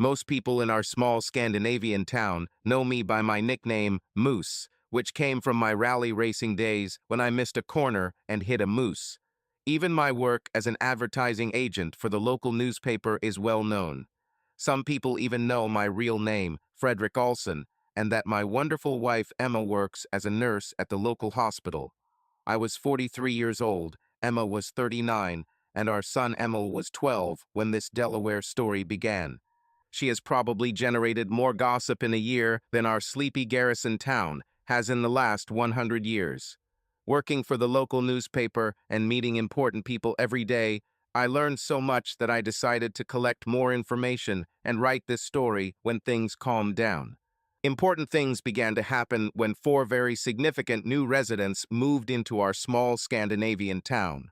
Most people in our small Scandinavian town know me by my nickname, Moose, which came from my rally racing days when I missed a corner and hit a moose. Even my work as an advertising agent for the local newspaper is well known. Some people even know my real name, Frederick Olson, and that my wonderful wife Emma works as a nurse at the local hospital. I was 43 years old, Emma was 39, and our son Emil was 12 when this Delaware story began. She has probably generated more gossip in a year than our sleepy garrison town has in the last 100 years. Working for the local newspaper and meeting important people every day, I learned so much that I decided to collect more information and write this story when things calmed down. Important things began to happen when four very significant new residents moved into our small Scandinavian town.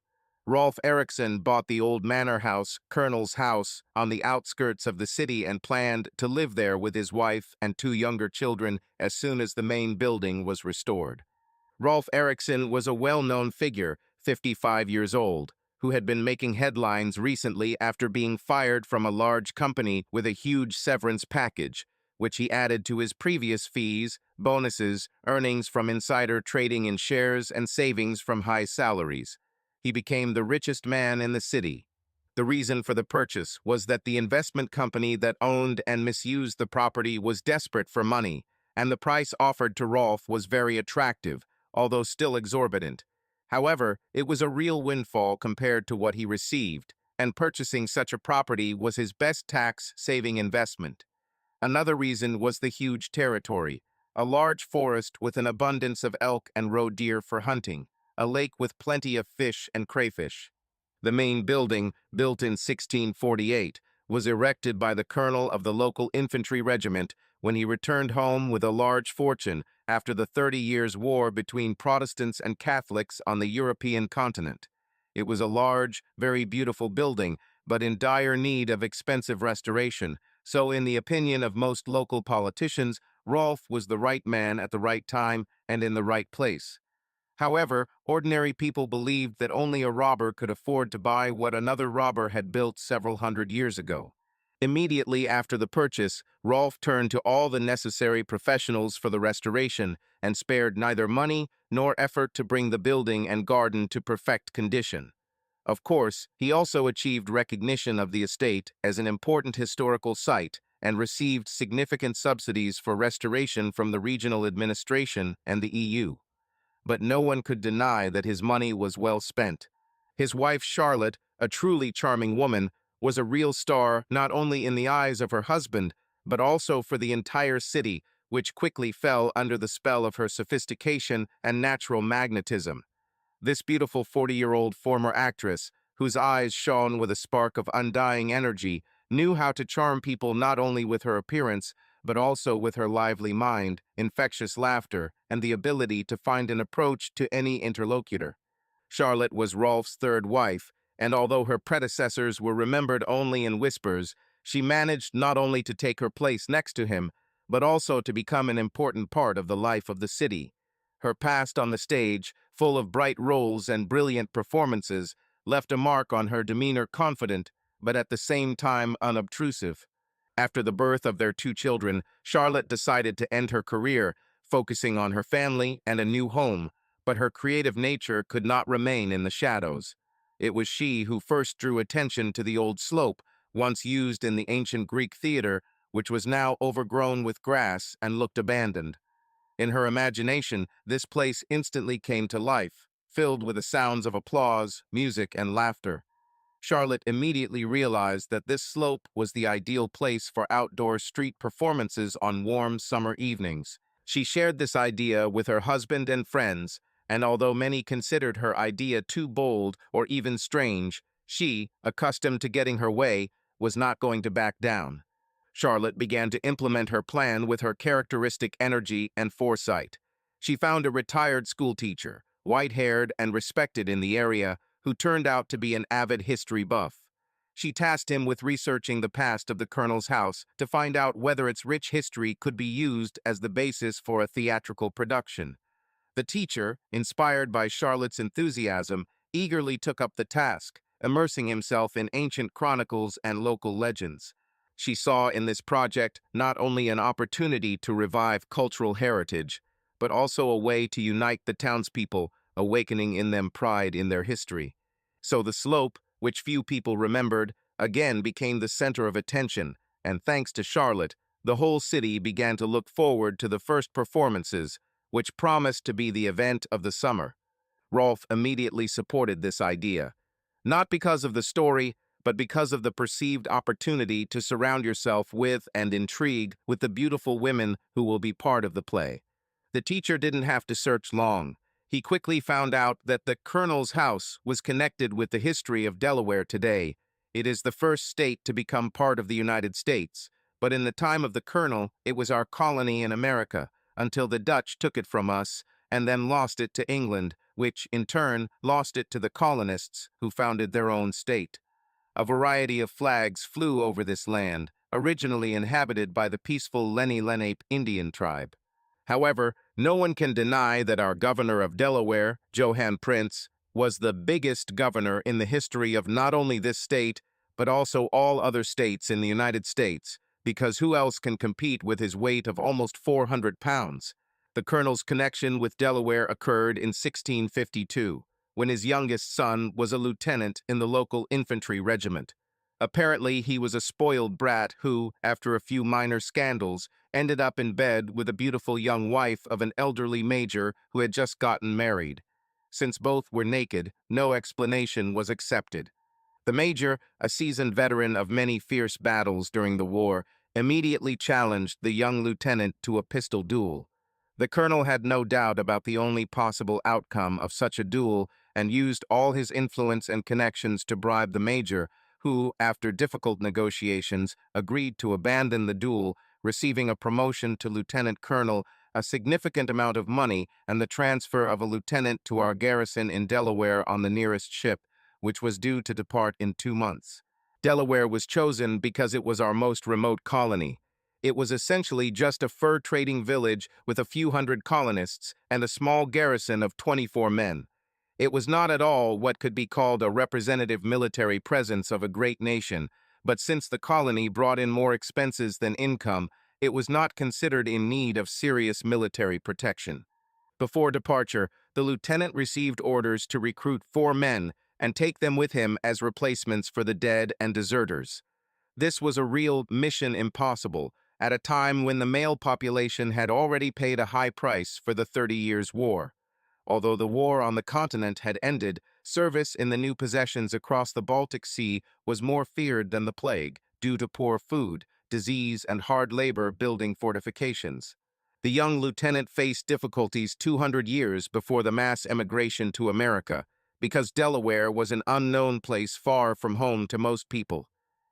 Rolf Eriksson bought the old manor house, Colonel's house, on the outskirts of the city and planned to live there with his wife and two younger children as soon as the main building was restored. Rolf Eriksson was a well-known figure, 55 years old, who had been making headlines recently after being fired from a large company with a huge severance package, which he added to his previous fees, bonuses, earnings from insider trading in shares, and savings from high salaries. He became the richest man in the city. The reason for the purchase was that the investment company that owned and misused the property was desperate for money, and the price offered to Rolf was very attractive, although still exorbitant. However, it was a real windfall compared to what he received, and purchasing such a property was his best tax-saving investment. Another reason was the huge territory, a large forest with an abundance of elk and roe deer for hunting, a lake with plenty of fish and crayfish. The main building, built in 1648, was erected by the colonel of the local infantry regiment when he returned home with a large fortune after the 30 Years' War between Protestants and Catholics on the European continent. It was a large, very beautiful building, but in dire need of expensive restoration, so in the opinion of most local politicians, Rolf was the right man at the right time and in the right place. However, ordinary people believed that only a robber could afford to buy what another robber had built several hundred years ago. Immediately after the purchase, Rolf turned to all the necessary professionals for the restoration and spared neither money nor effort to bring the building and garden to perfect condition. Of course, he also achieved recognition of the estate as an important historical site and received significant subsidies for restoration from the regional administration and the EU. But no one could deny that his money was well spent. His wife Charlotte, a truly charming woman, was a real star not only in the eyes of her husband, but also for the entire city, which quickly fell under the spell of her sophistication and natural magnetism. This beautiful 40-year-old former actress, whose eyes shone with a spark of undying energy, knew how to charm people not only with her appearance, but also with her lively mind, infectious laughter, and the ability to find an approach to any interlocutor. Charlotte was Rolf's third wife, and although her predecessors were remembered only in whispers, she managed not only to take her place next to him, but also to become an important part of the life of the city. Her past on the stage, full of bright roles and brilliant performances, left a mark on her demeanor, confident, but at the same time unobtrusive. After the birth of their two children, Charlotte decided to end her career, focusing on her family and a new home, but her creative nature could not remain in the shadows. It was she who first drew attention to the old slope, once used in the ancient Greek theater, which was now overgrown with grass and looked abandoned. In her imagination, this place instantly came to life, filled with the sounds of applause, music, and laughter. Charlotte immediately realized that this slope was the ideal place for outdoor street performances on warm summer evenings. She shared this idea with her husband and friends, and although many considered her idea too bold or even strange, she, accustomed to getting her way, was not going to back down. Charlotte began to implement her plan with her characteristic energy and foresight. She found a retired schoolteacher, white-haired and respected in the area, who turned out to be an avid history buff. She tasked him with researching the past of the colonel's house to find out whether its rich history could be used as the basis for a theatrical production. The teacher, inspired by Charlotte's enthusiasm, eagerly took up the task, immersing himself in ancient chronicles and local legends. She saw in this project not only an opportunity to revive cultural heritage, but also a way to unite the townspeople, awakening in them pride in their history. So the slope, which few people remembered, again became the center of attention, and thanks to Charlotte, the whole city began to look forward to the first performances, which promised to be the event of the summer. Rolf immediately supported this idea, not because of the story, but because of the perceived opportunity to surround yourself with and intrigue with the beautiful women who will be part of the play. The teacher didn't have to search long. He quickly found out that the Colonel's house was connected with the history of Delaware today. It is the first state to become part of the United States, but in the time of the Colonel, it was our colony in America, until the Dutch took it from us and then lost it to England, which, in turn, lost it to the colonists who founded their own state. A variety of flags flew over this land, originally inhabited by the peaceful Lenni Lenape Indian tribe. However, no one can deny that our governor of Delaware, Johann Prince, was the biggest governor in the history of not only this state, but also all other states in the United States, because who else can compete with his weight of almost 400 pounds? The colonel's connection with Delaware occurred in 1652, when his youngest son was a lieutenant in the local infantry regiment. Apparently, he was a spoiled brat who, after a few minor scandals, ended up in bed with a beautiful young wife of an elderly major who had just gotten married. Since both were naked, no explanation was accepted. The major, a seasoned veteran of many fierce battles during the war, immediately challenged the young lieutenant to a pistol duel. The colonel had no doubt about the only possible outcome of such a duel and used all his influence and connections to bribe the major, who, after difficult negotiations, agreed to abandon the duel, receiving a promotion to lieutenant colonel, a significant amount of money, and the transfer of a lieutenant to our garrison in Delaware on the nearest ship, which was due to depart in 2 months. Delaware was chosen because it was our most remote colony. It was essentially just a fur-trading village with a few hundred colonists and a small garrison of 24 men. It was not at all what could be called a representative military presence of a great nation, but since the colony brought in more expenses than income, it was not considered in need of serious military protection. Before departure, the lieutenant received orders to recruit 4 men and take them with him as replacements for the dead and deserters. This was a real mission impossible, at a time when the male population had already paid a high price for the 30 Years' War. Although the war on the continent had ended, service in the new possessions across the Baltic Sea was more feared than the plague, due to poor food, disease, and hard labor building fortifications. The young lieutenant faced difficulties 200 years before the mass emigration to America, because Delaware was an unknown place far from home to most people.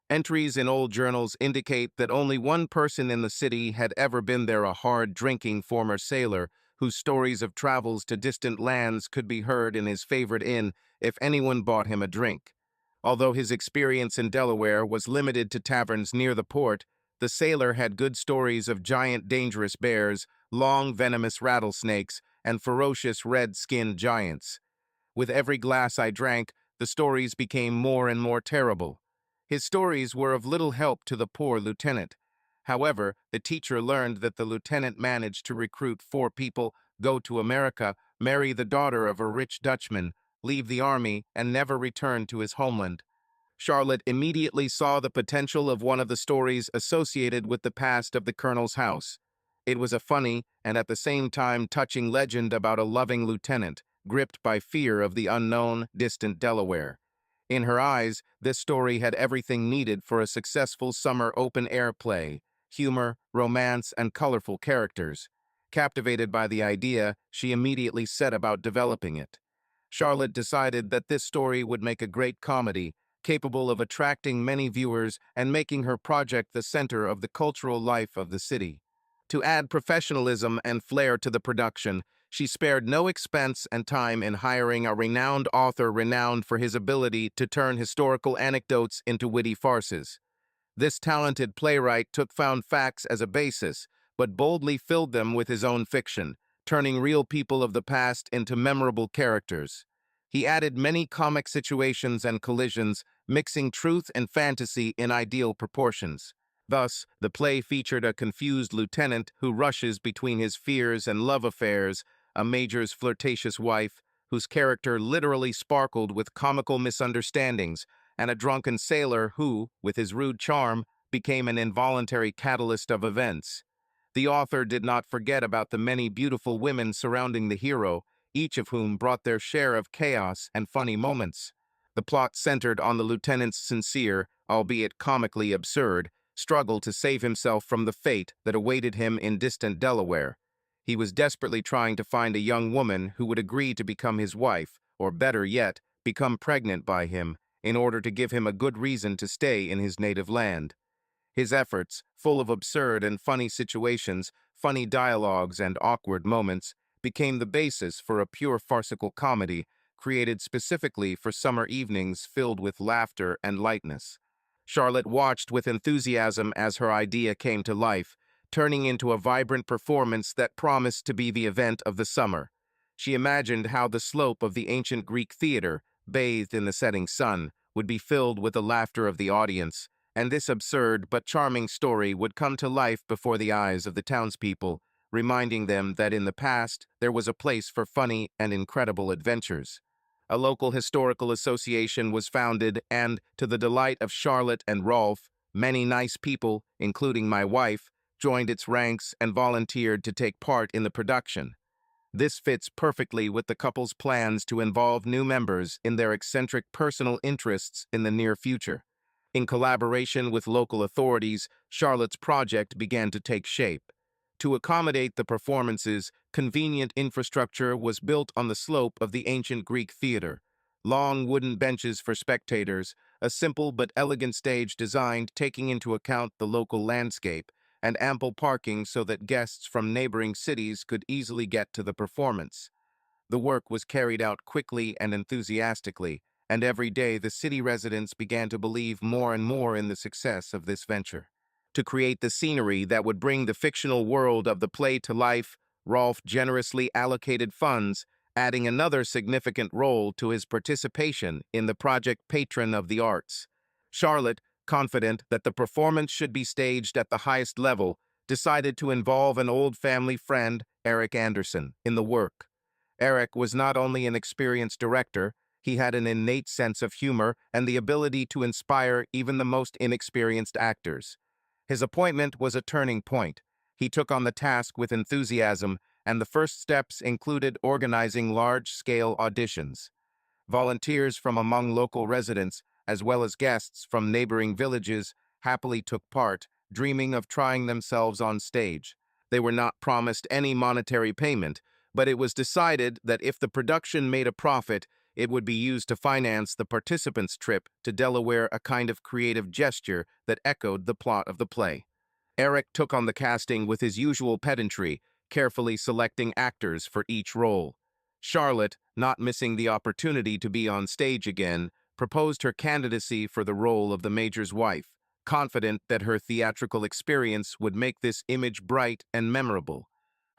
Entries in old journals indicate that only one person in the city had ever been there, a hard-drinking former sailor whose stories of travels to distant lands could be heard in his favorite inn if anyone bought him a drink. Although his experience in Delaware was limited to taverns near the port, the sailor had good stories of giant dangerous bears, long venomous rattlesnakes, and ferocious red-skinned giants. With every glass I drank, the stories became more and more terrible. His stories were of little help to the poor lieutenant. However, the teacher learned that the lieutenant managed to recruit 4 people, go to America, marry the daughter of a rich Dutchman, leave the army, and never return to his homeland. Charlotte immediately saw the potential of one of the stories associated with the past of the colonel's house. It was a funny and at the same time touching legend about a loving lieutenant, gripped by fear of the unknown, distant Delaware. In her eyes, this story had everything needed for a successful summer open-air play: humor, romance, and colorful characters. Captivated by the idea, she immediately set about developing it. Charlotte decided that this story would make a great comedy, capable of attracting many viewers and making her project the center of the cultural life of the city. To add professionalism and flair to the production, she spared no expense and time in hiring a renowned author renowned for his ability to turn historical anecdotes into witty farces. This talented playwright took found facts as a basis, but boldly filled them with his own fiction, turning real people of the past into memorable characters. He added many comic situations and collisions, mixing truth and fantasy in ideal proportions. Thus, the play featured a confused lieutenant who rushes between his fears and love affairs, a major's flirtatious wife, whose character literally sparkled with comical misunderstandings, and a drunken sailor who, with his rude charm, became an involuntary catalyst of events. The author did not forget about the many beautiful women surrounding the hero, each of whom brought their share of chaos and funny moments. The plot centered on the lieutenant's sincere, albeit comically absurd, struggle to save himself from the fate that awaited him in distant Delaware. He was desperately trying to find a young woman who would agree to become his wife, or better yet, become pregnant by him, in order to give him a good reason to stay in his native land. His efforts, full of absurd and funny situations, funny dialogues, and awkward moments, became the basis for a pure farcical comedy created specifically for summer evenings filled with laughter and lightness. Charlotte watched with enthusiasm as her idea came to life, turning into a vibrant performance that promised to be the event of the summer. She imagined how the slope of the ancient Greek theater, bathed in the setting sun, would be filled with the laughter of the audience, and this absurd but charming story would come to life before the eyes of the townspeople, reminding them that in the past there was a place for funny and incredible adventures. A local historical association was founded, and, to the delight of Charlotte and Rolf, many nice people, including my wife, joined its ranks and volunteered to take part in the production. This fits perfectly with the couple's plans to involve new members in their eccentric personal interests in the near future. In collaboration with local authorities, Charlotte's project began to take shape. To accommodate the performances, convenient infrastructure was built on the slope of the ancient Greek theater. Long wooden benches for spectators, a simple but elegant stage designed taking into account the local landscape, and ample parking so that guests from neighboring cities could easily get to the performance. The work was carried out quickly and enthusiastically, and every day the city residents began to believe more and more in the success of this venture. To create the scenery that would bring the fictional world of the play to life, Rolf generously allocated funds, adding another significant role to his participation in the project Patron of the Arts. Charlotte, confident that the performance should be staged at the highest level, decided to involve an old family friend, Eric Anderson, in the work. Eric was not only an experienced director, he had an innate sense of humor and the ability to inspire even the most inexperienced actors. His appointment was a turning point. He took on the task with enthusiasm, and the first steps included organizing large-scale auditions. Volunteers from among local residents, as well as guests from neighboring villages, happily took part, dreaming of trying themselves on stage. They were not promised any monetary payment, but it was decided that if the production made a profit, it would be used to finance the participants' trip to Delaware, a kind of creative gesture that echoed the plot of the play. Eric took on the casting with his usual pedantry, carefully selecting actors for each role. Charlotte, not missing the opportunity to be on stage again, proposed her candidacy for the role of the major's wife, confident that her theatrical experience would make this image bright and memorable.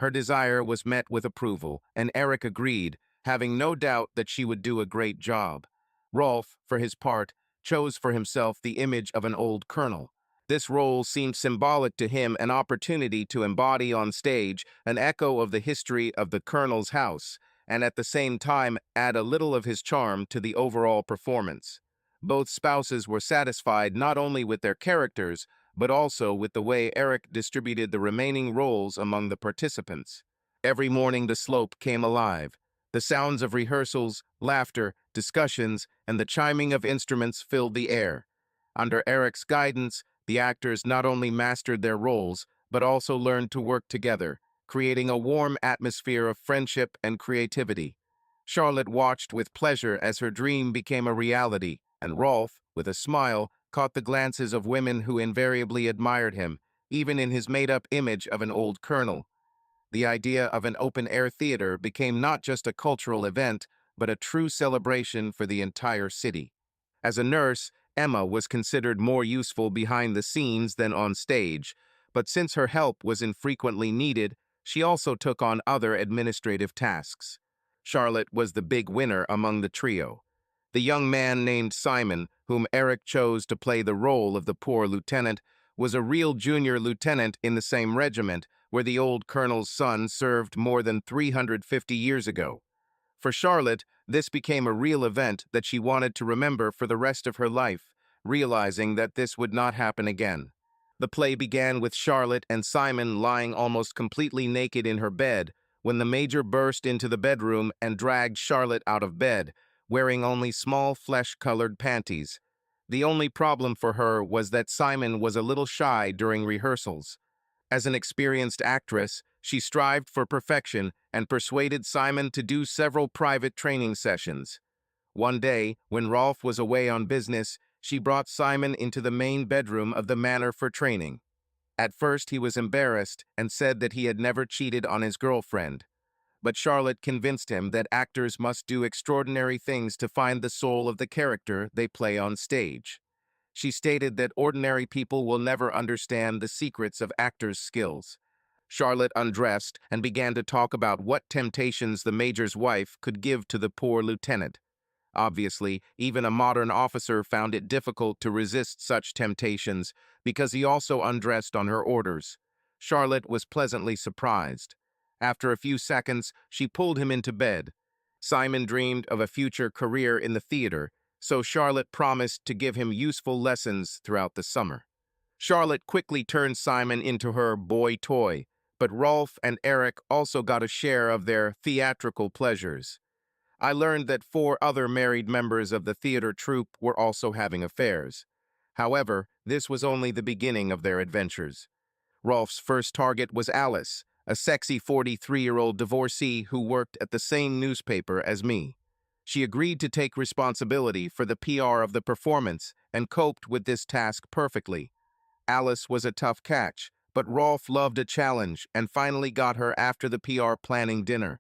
Her desire was met with approval, and Eric agreed, having no doubt that she would do a great job. Rolf, for his part, chose for himself the image of an old colonel. This role seemed symbolic to him, an opportunity to embody on stage an echo of the history of the colonel's house, and at the same time add a little of his charm to the overall performance. Both spouses were satisfied not only with their characters, but also with the way Eric distributed the remaining roles among the participants. Every morning the slope came alive. The sounds of rehearsals, laughter, discussions, and the chiming of instruments filled the air. Under Eric's guidance, the actors not only mastered their roles, but also learned to work together, creating a warm atmosphere of friendship and creativity. Charlotte watched with pleasure as her dream became a reality, and Rolf, with a smile, caught the glances of women who invariably admired him, even in his made-up image of an old colonel. The idea of an open-air theater became not just a cultural event, but a true celebration for the entire city. As a nurse, Emma was considered more useful behind the scenes than on stage, but since her help was infrequently needed, she also took on other administrative tasks. Charlotte was the big winner among the trio. The young man named Simon, whom Eric chose to play the role of the poor lieutenant, was a real junior lieutenant in the same regiment where the old colonel's son served more than 350 years ago. For Charlotte, this became a real event that she wanted to remember for the rest of her life, realizing that this would not happen again. The play began with Charlotte and Simon lying almost completely naked in her bed when the major burst into the bedroom and dragged Charlotte out of bed, wearing only small flesh-colored panties. The only problem for her was that Simon was a little shy during rehearsals. As an experienced actress, she strived for perfection and persuaded Simon to do several private training sessions. One day, when Rolf was away on business, she brought Simon into the main bedroom of the manor for training. At first, he was embarrassed and said that he had never cheated on his girlfriend. But Charlotte convinced him that actors must do extraordinary things to find the soul of the character they play on stage. She stated that ordinary people will never understand the secrets of actors' skills. Charlotte undressed and began to talk about what temptations the major's wife could give to the poor lieutenant. Obviously, even a modern officer found it difficult to resist such temptations because he also undressed on her orders. Charlotte was pleasantly surprised. After a few seconds, she pulled him into bed. Simon dreamed of a future career in the theater, so Charlotte promised to give him useful lessons throughout the summer. Charlotte quickly turned Simon into her boy toy, but Rolf and Eric also got a share of their theatrical pleasures. I learned that 4 other married members of the theater troupe were also having affairs. However, this was only the beginning of their adventures. Rolf's first target was Alice, a sexy 43-year-old divorcee who worked at the same newspaper as me. She agreed to take responsibility for the PR of the performance and coped with this task perfectly. Alice was a tough catch, but Rolf loved a challenge and finally got her after the PR planning dinner.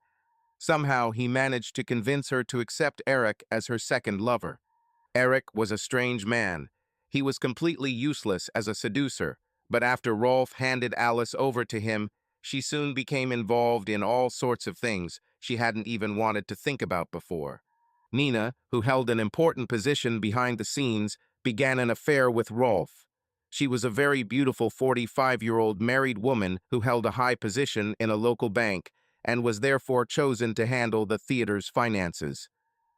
Somehow, he managed to convince her to accept Eric as her second lover. Eric was a strange man. He was completely useless as a seducer, but after Rolf handed Alice over to him, she soon became involved in all sorts of things she hadn't even wanted to think about before. Nina, who held an important position behind the scenes, began an affair with Rolf. She was a very beautiful 45-year-old married woman who held a high position in a local bank and was therefore chosen to handle the theater's finances.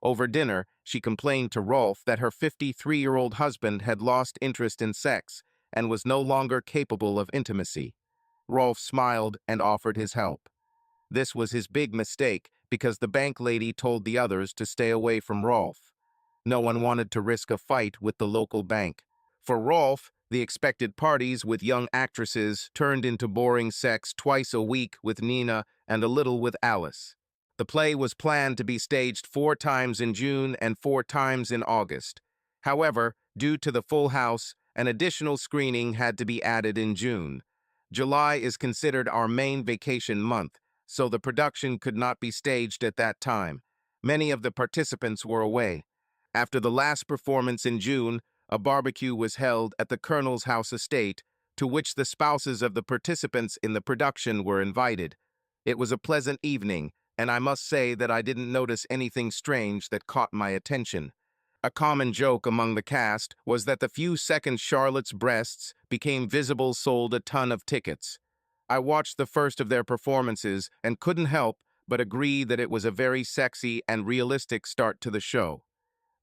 Over dinner, she complained to Rolf that her 53-year-old husband had lost interest in sex and was no longer capable of intimacy. Rolf smiled and offered his help. This was his big mistake because the bank lady told the others to stay away from Rolf. No one wanted to risk a fight with the local bank. For Rolf, the expected parties with young actresses turned into boring sex twice a week with Nina and a little with Alice. The play was planned to be staged 4 times in June and 4 times in August. However, due to the full house, an additional screening had to be added in June. July is considered our main vacation month, so the production could not be staged at that time. Many of the participants were away. After the last performance in June, a barbecue was held at the Colonel's House estate, to which the spouses of the participants in the production were invited. It was a pleasant evening, and I must say that I didn't notice anything strange that caught my attention. A common joke among the cast was that the few seconds Charlotte's breasts became visible sold a ton of tickets. I watched the first of their performances and couldn't help but agree that it was a very sexy and realistic start to the show.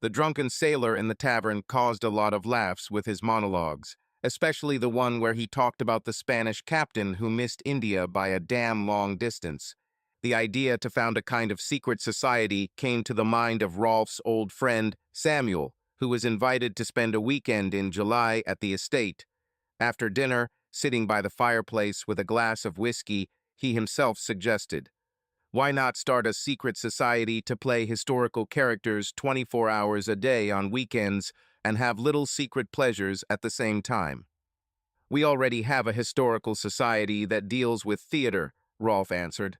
The drunken sailor in the tavern caused a lot of laughs with his monologues, especially the one where he talked about the Spanish captain who missed India by a damn long distance. The idea to found a kind of secret society came to the mind of Rolf's old friend, Samuel, who was invited to spend a weekend in July at the estate. After dinner, sitting by the fireplace with a glass of whiskey, he himself suggested, "Why not start a secret society to play historical characters 24 hours a day on weekends and have little secret pleasures at the same time?" "We already have a historical society that deals with theater," Rolf answered.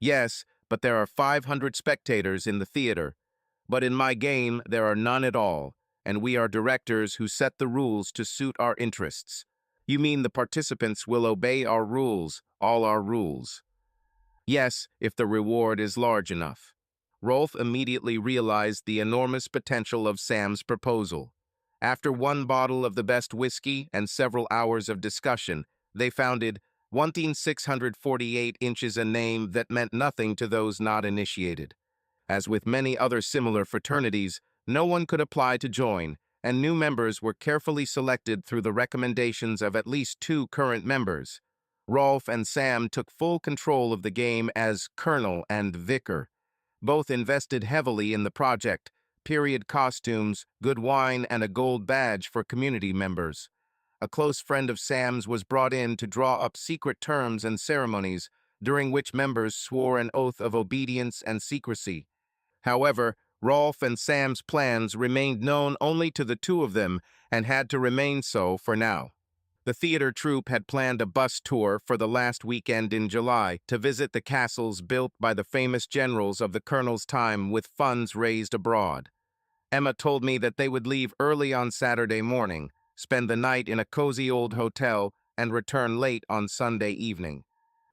"Yes, but there are 500 spectators in the theater. But in my game, there are none at all, and we are directors who set the rules to suit our interests." "You mean the participants will obey our rules, all our rules?" "Yes, if the reward is large enough." Rolf immediately realized the enormous potential of Sam's proposal. After one bottle of the best whiskey and several hours of discussion, they founded 1,648 inches, a name that meant nothing to those not initiated. As with many other similar fraternities, no one could apply to join, and new members were carefully selected through the recommendations of at least two current members. Rolf and Sam took full control of the game as Colonel and Vicar. Both invested heavily in the project: period costumes, good wine, and a gold badge for community members. A close friend of Sam's was brought in to draw up secret terms and ceremonies, during which members swore an oath of obedience and secrecy. However, Rolf and Sam's plans remained known only to the two of them and had to remain so for now. The theater troupe had planned a bus tour for the last weekend in July to visit the castles built by the famous generals of the Colonel's time with funds raised abroad. Emma told me that they would leave early on Saturday morning, spend the night in a cozy old hotel, and return late on Sunday evening.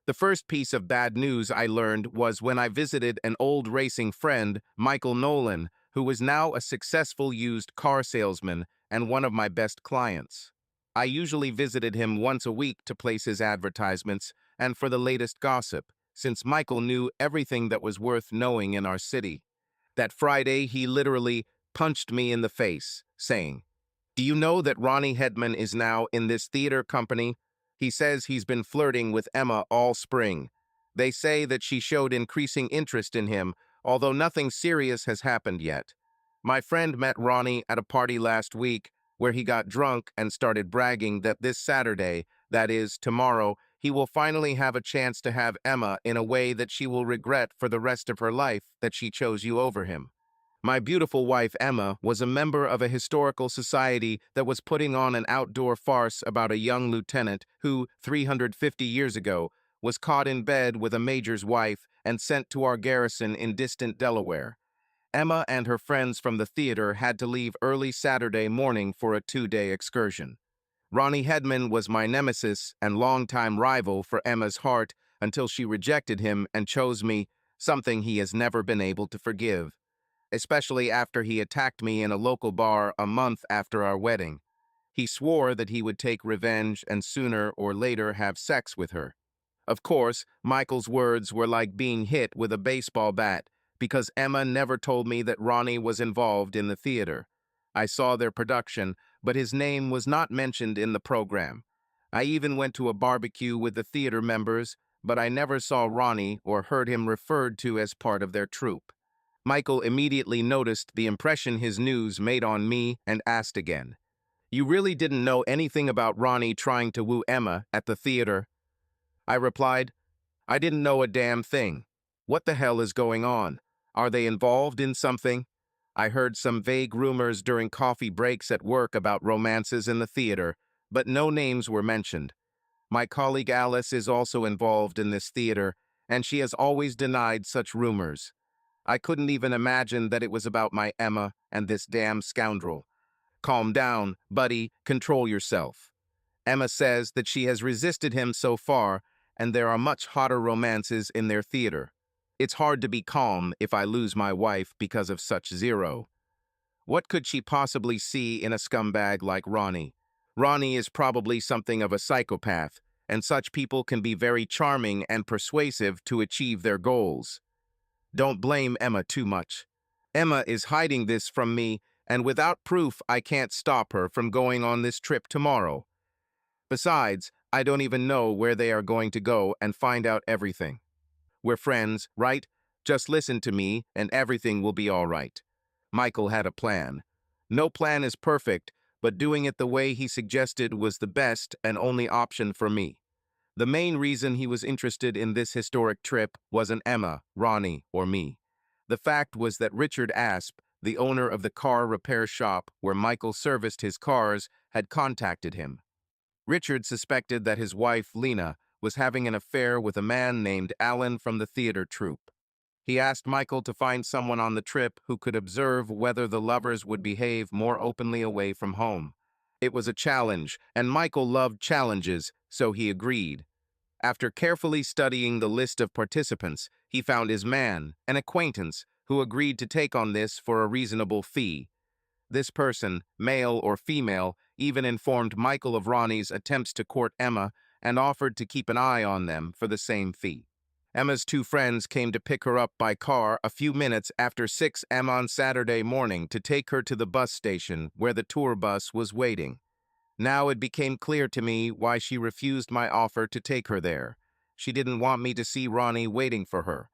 The first piece of bad news I learned was when I visited an old racing friend, Michael Nolan, who was now a successful used car salesman and one of my best clients. I usually visited him once a week to place his advertisements and for the latest gossip, since Michael knew everything that was worth knowing in our city. That Friday, he literally punched me in the face, saying, "Do you know that Ronnie Hedman is now in this theater company? He says he's been flirting with Emma all spring. They say that she showed increasing interest in him, although nothing serious has happened yet. My friend met Ronnie at a party last week where he got drunk and started bragging that this Saturday, that is, tomorrow, he will finally have a chance to have Emma in a way that she will regret for the rest of her life that she chose you over him." My beautiful wife, Emma, was a member of a historical society that was putting on an outdoor farce about a young lieutenant who, 350 years ago, was caught in bed with a major's wife and sent to our garrison in distant Delaware. Emma and her friends from the theater had to leave early Saturday morning for a 2-day excursion. Ronnie Hedman was my nemesis and longtime rival for Emma's heart until she rejected him and chose me, something he has never been able to forgive, especially after he attacked me in a local bar a month after our wedding. He swore that he would take revenge and sooner or later have sex with her. Of course, Michael's words were like being hit with a baseball bat, because Emma never told me that Ronnie was involved in the theater. I saw their production, but his name was not mentioned in the program. I even went to a barbecue with the theater members, but I never saw Ronnie or heard him referred to as part of their troupe. Michael immediately noticed the impression his news made on me and asked again, "You really didn't know anything about Ronnie trying to woo Emma at the theater?" I replied, "I didn't know a damn thing. What the hell is going on? Are they involved in something?" I heard some vague rumors during coffee breaks at work about romances in the theater, but no names were mentioned. My colleague Alice is also involved in this theater, and she has always denied such rumors. I couldn't even imagine that it was about my Emma and this damn scoundrel. Calm down, buddy, control yourself. Emma says that she has resisted him so far, and there are much hotter romances in their theater. It's hard to be calm if I lose my wife because of such zero. What could she possibly see in a scumbag like Ronnie? Ronnie is probably something of a psychopath, and such people can be very charming and persuasive to achieve their goals. Don't blame Emma too much. Emma is hiding this from me, and without proof, I can't stop her from going on this trip tomorrow. Besides, I don't even know where they are going to go and find out everything. We're friends, right? Just listen to me, and everything will be all right. Michael had a plan. No plan is perfect, but doing it the way he suggested was the best and only option for me. The main reason he was interested in this historic trip wasn't Emma, Ronnie, or me. The fact was that Richard Asp, the owner of the car repair shop where Michael serviced his cars, had contacted him. Richard suspected that his wife, Lena, was having an affair with a man named Alan from the theater troupe. He asked Michael to find someone on the trip who could observe whether the lovers would behave more openly away from home. It was a challenge, and Michael loved challenges, so he agreed. After carefully studying the list of participants, he found his man, an acquaintance, who agreed to take on this for a reasonable fee. This person, male or female, even informed Michael of Ronnie's attempts to court Emma and offered to keep an eye on them for the same fee. Emma's two friends came to pick her up by car a few minutes after 6 a.m. on Saturday morning to take her to the bus station where the tour bus was waiting. Now it became clear to me why she refused my offer to take her there. She didn't want me to see Ronnie waiting for her.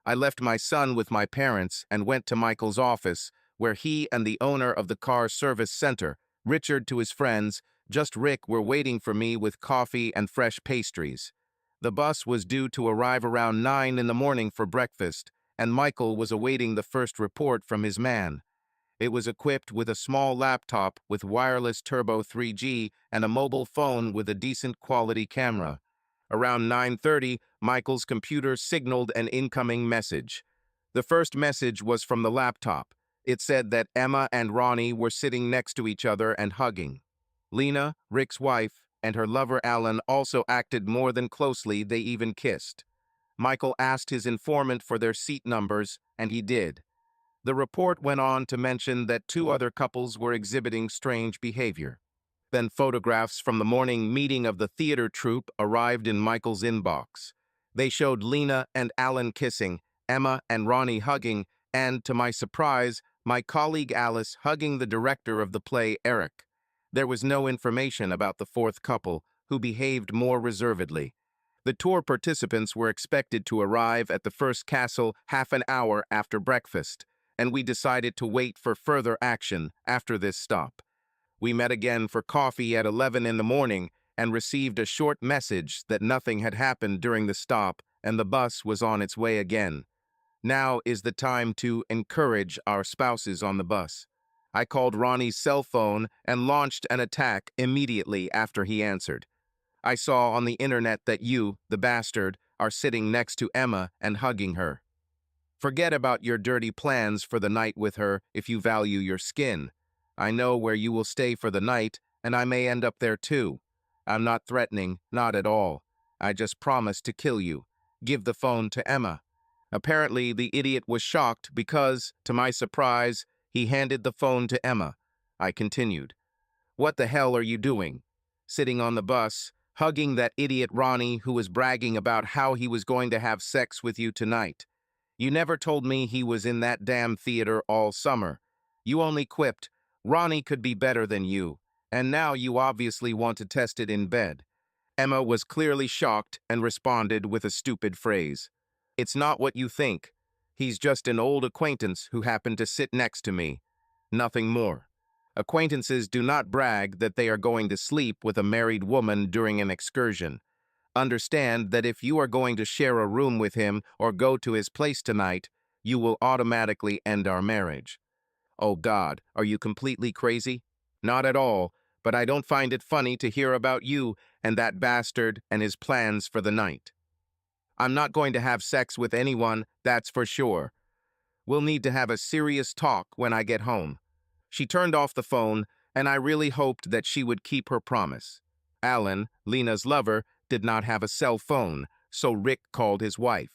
I left my son with my parents and went to Michael's office, where he and the owner of the car service center, Richard to his friends, just Rick, were waiting for me with coffee and fresh pastries. The bus was due to arrive around 9 in the morning for breakfast, and Michael was awaiting the first report from his man. It was equipped with a small laptop with wireless turbo 3G and a mobile phone with a decent quality camera. Around 9:30, Michael's computer signaled an incoming message. The first message was from the laptop. It said that Emma and Ronnie were sitting next to each other and hugging. Lena, Rick's wife, and her lover Alan also acted more than closely, they even kissed. Michael asked his informant for their seat numbers, and he did. The report went on to mention that 2 other couples were exhibiting strange behavior. Then photographs from the morning meeting of the theater troupe arrived in Michael's inbox. They showed Lena and Alan kissing, Emma and Ronnie hugging, and, to my surprise, my colleague Alice hugging the director of the play, Eric. There was no information about the 4th couple, who behaved more reservedly. The tour participants were expected to arrive at the first castle half an hour after breakfast, and we decided to wait for further action after this stop. We met again for coffee at 11 in the morning and received a short message that nothing had happened during the stop and the bus was on its way again. Now is the time to encourage our spouses on the bus. I called Ronnie's cell phone and launched an attack immediately after he answered. I saw on the internet that you, the bastard, are sitting next to Emma and hugging her. Forget about your dirty plans for the night with her if you value your skin. I know where you will stay for the night, and I may end up there too. I'm not threatening, not at all. I just promised to kill you. Give the phone to Emma. Apparently, the idiot was shocked because, to my surprise, he handed the phone to Emma. I continued. What the hell are you doing? Sitting on the bus, hugging that idiot Ronnie who was bragging about how he was going to have sex with you tonight. You never told me he was in that damn theater all summer. You only quipped, Ronnie could be better than you, and now you obviously want to test it in bed. Emma was clearly shocked and responded with a stupid phrase. It's not what you think. He's just an old acquaintance who happened to sit next to me. Nothing more. Acquaintances do not brag that they are going to sleep with a married woman during an excursion. Understand that if you are going to share a room with him or go to his place tonight, you will automatically end our marriage. Oh God, are you completely crazy? Not at all, but I don't find it funny to hear about you and that bastard and his plans for the night. I'm not going to have sex with anyone, that's for sure. We'll need to have a serious talk when I get home. She turned off the phone, and I really hoped that she would keep her promise. Alan, Lena's lover, did not have a cell phone, so Rick called his wife.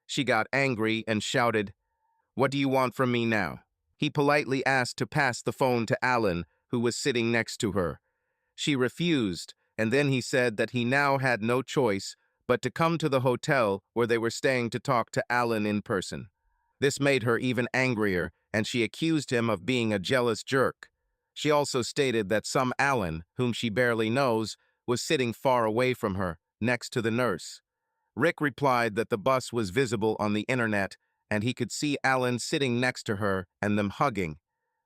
She got angry and shouted, "What do you want from me now?" He politely asked to pass the phone to Alan, who was sitting next to her. She refused, and then he said that he now had no choice but to come to the hotel where they were staying to talk to Alan in person. This made her even angrier, and she accused him of being a jealous jerk. She also stated that some Alan, whom she barely knows, was sitting far away from her, next to the nurse. Rick replied that the bus was visible on the internet, and he could see Alan sitting next to her and them hugging.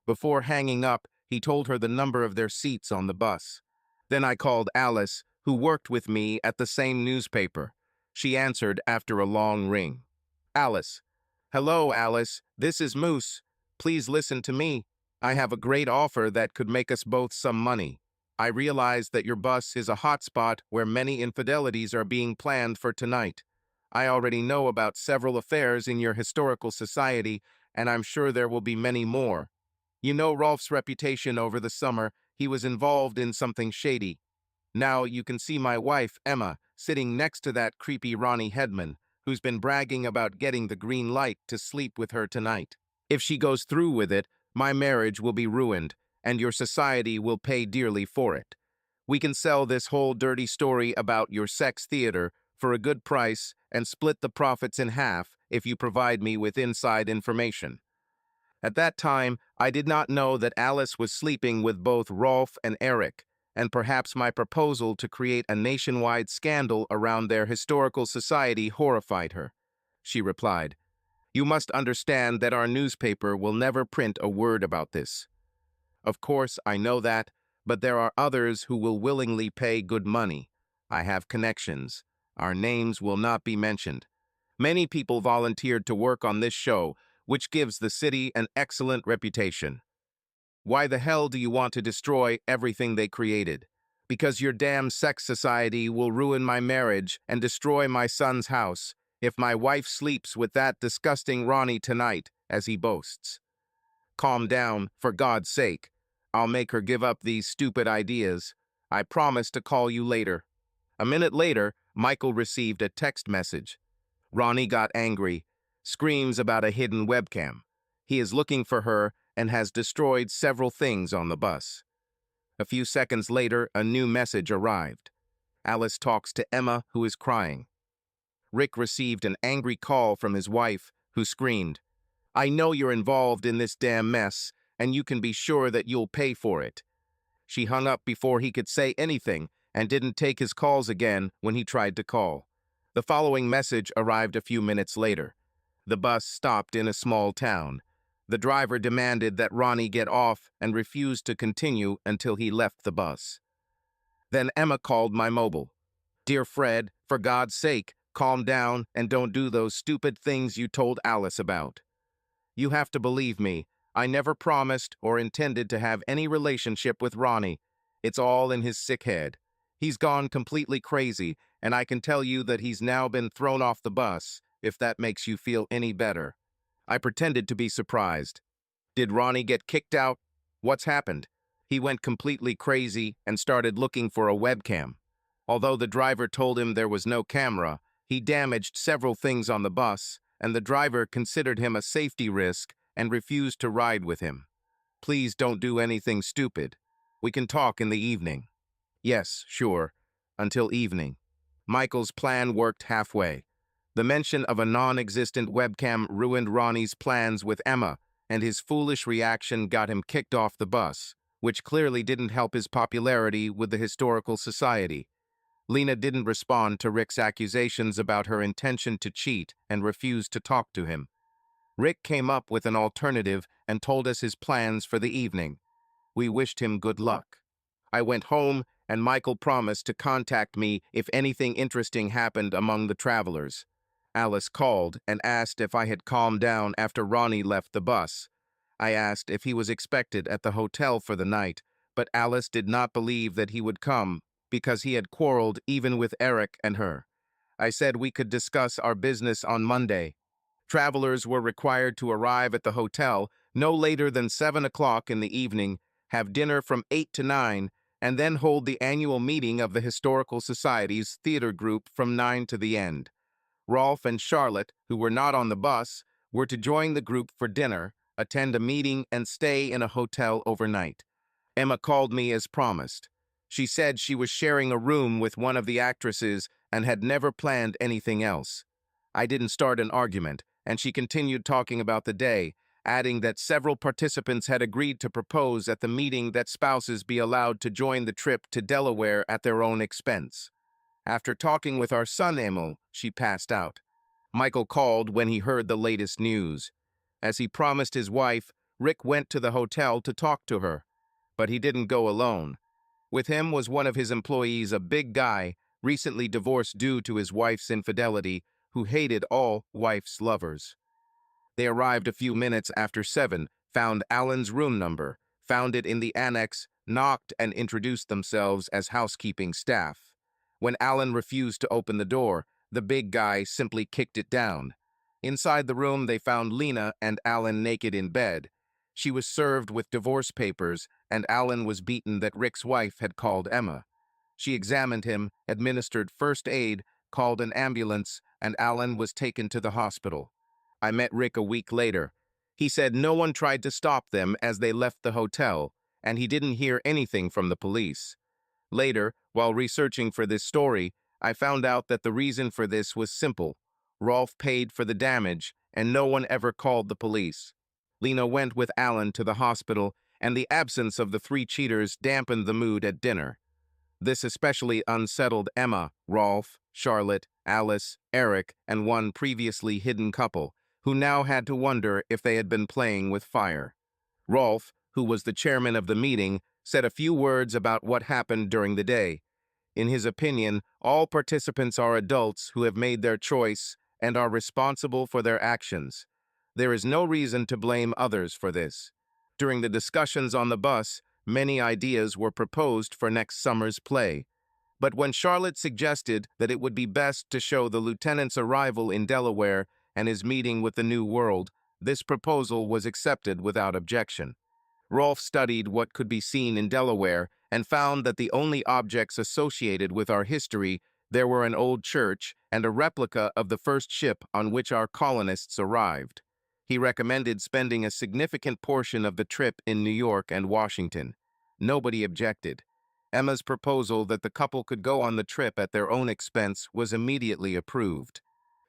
Before hanging up, he told her the number of their seats on the bus. Then I called Alice, who worked with me at the same newspaper. She answered after a long ring. Alice. Hello, Alice. This is Moose. Please listen to me. I have a great offer that could make us both some money. I realize that your bus is a hotspot where many infidelities are being planned for tonight. I already know about several affairs in your historical society, and I'm sure there will be many more. You know Rolf's reputation over the summer. He was involved in something shady. Now you can see my wife, Emma, sitting next to that creepy Ronnie Hedman, who's been bragging about getting the green light to sleep with her tonight. If she goes through with it, My marriage will be ruined, and your society will pay dearly for it. We can sell this whole dirty story about your sex theater for a good price and split the profits in half if you provide me with inside information." At that time, I did not know that Alice was sleeping with both Rolf and Eric, and perhaps my proposal to create a nationwide scandal around their historical society horrified her. She replied, "You must understand that our newspaper will never print a word about this." Of course, I know that, but there are others who will willingly pay good money. I have connections. Our names will not be mentioned. Many people volunteered to work on this show, which gives the city an excellent reputation. Why the hell do you want to destroy everything they created? Because your damn sex society will ruin my marriage and destroy my son's house if my wife sleeps with that disgusting Ronnie tonight, as he boasts. Calm down, for God's sake. I'll make her give up these stupid ideas. I promise to call you later. A minute later, Michael received a text message. Ronnie got angry, screams about a hidden webcam. He is looking for her and has destroyed several things on the bus. A few seconds later, a new message arrived. Alice talks to Emma, who is crying. Rick received an angry call from his wife, who screamed, "I know you're involved in this damn mess, and you can be sure that you'll pay for it." She hung up before he could say anything and didn't take his calls again when he tried to call. The following message arrived a few minutes later. The bus stopped in a small town. The driver demanded that Ronnie get off and refused to continue until he left the bus. Then Emma called my mobile. "Dear Fred, for God's sake, calm down and don't do those stupid things you told Alice about. You have to believe me. I never promised or intended to have any relationship with Ronnie. It's all in his sick head. He's gone completely crazy, and I can tell you that he's now been thrown off the bus, if that makes you feel any better." I pretended to be surprised. "Did Ronnie get kicked out? What's happened?" "He went completely crazy and started looking for a webcam. Although the driver told him there was no camera, he damaged several things on the bus, and the driver considered him a safety risk and refused to ride with him. Please don't do anything stupid. We can talk in the evening." "Yes, sure. Until evening." Michael's plan worked halfway. The mention of a non-existent webcam ruined Ronnie's plans with Emma, and his foolish reaction got him kicked off the bus, which clearly didn't help his popularity with the Historical Society. Lena didn't respond to Rick's accusations about her intention to cheat and refused to talk to him. Rick came up with an alternative and told us his plans for the evening. We wished him good luck. I went home, and Michael promised to contact me if anything interesting happened among the travelers. Alice called and asked if I had calmed down after Ronnie left the bus. I asked if he was expected at the hotel for the night, but Alice did not believe that he would come because he had quarreled even with Eric and her. I said we could discuss our business on Monday. Travelers were required to arrive at the hotel no later than 7 o'clock in the evening, have dinner from 8 to 9, and then hold the annual meeting of the Historical Society's theater group from 9 to the end. Rolf and Charlotte, who were not on the bus, were to join the group for dinner, attend a meeting, and stay in a hotel overnight. Emma called me as promised. She said she was sharing a room with one of the actresses and had never planned anything else. I didn't start an argument, and she continued talking about the day, adding that several participants had agreed to propose at the meeting that spouses be allowed to join the trip to Delaware at their own expense. After talking with our son Emil, she passed out. Michael called when he heard the latest news. As he promised his wife, Rick went to the hotel to talk to her. But he didn't go alone. With him was one of his employees, a big guy, recently divorced due to his wife's infidelity, who hated all wife's lovers. They arrived a few minutes after 7, found Alan's room number, found it in the annex, knocked and introduced themselves as housekeeping staff. When Alan refused to open the door, the big guy simply kicked it down. Inside the room, they found Lena and Alan naked in bed. She was served with divorce papers, and Alan was beaten that Rick's wife had called Emma. She examined him, administered first aid, called an ambulance, and Alan was taken to the hospital. I met Rick a week later. He said no one tried to stop them as they left the hotel, and he didn't hear anything from the police. Later, while researching for this story, I found out that the reason for this was simple. Rolf paid for the damage, and no one ever called the police. Lena went with Alan to the hospital, and the absence of the three cheaters dampened the mood at dinner. This especially unsettled Emma, Rolf, Charlotte, Alice, Eric, and one previously hidden couple, who now had to wonder if they had been playing with fire. Rolf, who was the chairman of the meeting, said a few words about what happened during the day. In his opinion, all participants are adults who have made their choice and are responsible for their actions. There is no reason to blame others for this. During the discussions on the bus, many ideas were proposed for next summer's play. But when Charlotte suggested that it would be best to show the lieutenant's arrival in Delaware and his meeting with the New World, this proposal was accepted without objection. Rolf studied what could be seen in Delaware and found that the only objects associated with our history there were an old church and a replica of the first ship on which our colonists arrived. He recommended spending a significant portion of the trip in New York and Washington. Nobody objected. Emma's proposal that the couple could go on the trip at their own expense was immediately approved.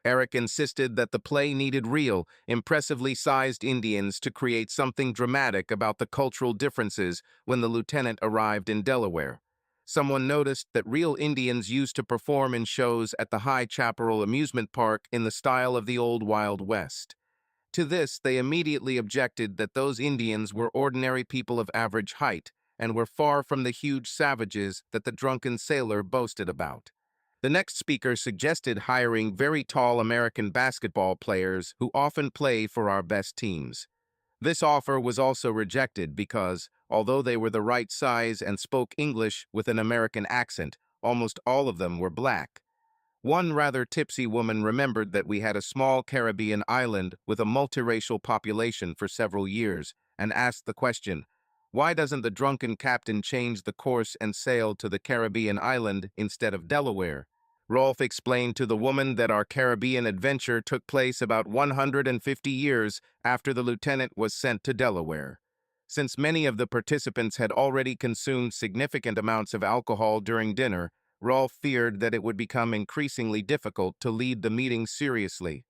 Eric insisted that the play needed real, impressively sized Indians to create something dramatic about the cultural differences when the lieutenant arrived in Delaware. Someone noticed that real Indians used to perform in shows at the High Chaparral amusement park in the style of the old Wild West. To this, they immediately objected that those Indians were ordinary people of average height and were far from the huge savages that the drunken sailor boasted about. The next speaker suggested hiring very tall American basketball players who often play for our best teams. This offer was also rejected because, although they were the right size and spoke English with an American accent, almost all of them were black. One rather tipsy woman remembered that we had a small Caribbean island with a multiracial population for several years and asked the question, why doesn't the drunken captain change the course and sail to the Caribbean island instead of Delaware? Rolf explained to the woman that our Caribbean adventure took place about 150 years after the lieutenant was sent to Delaware. Since many of the participants had already consumed significant amounts of alcohol during dinner, Rolf feared that it would become increasingly difficult to lead the meeting seriously.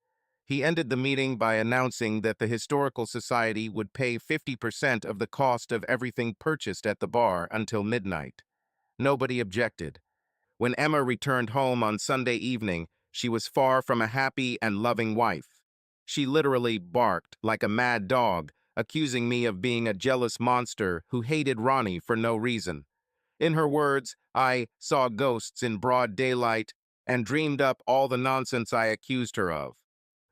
He ended the meeting by announcing that the Historical Society would pay 50% of the cost of everything purchased at the bar until midnight. Nobody objected. When Emma returned home on Sunday evening, she was far from a happy and loving wife. She literally barked like a mad dog, accusing me of being a jealous monster who hated Ronnie for no reason. In her words, I saw ghosts in broad daylight and dreamed up all the nonsense I accused her of.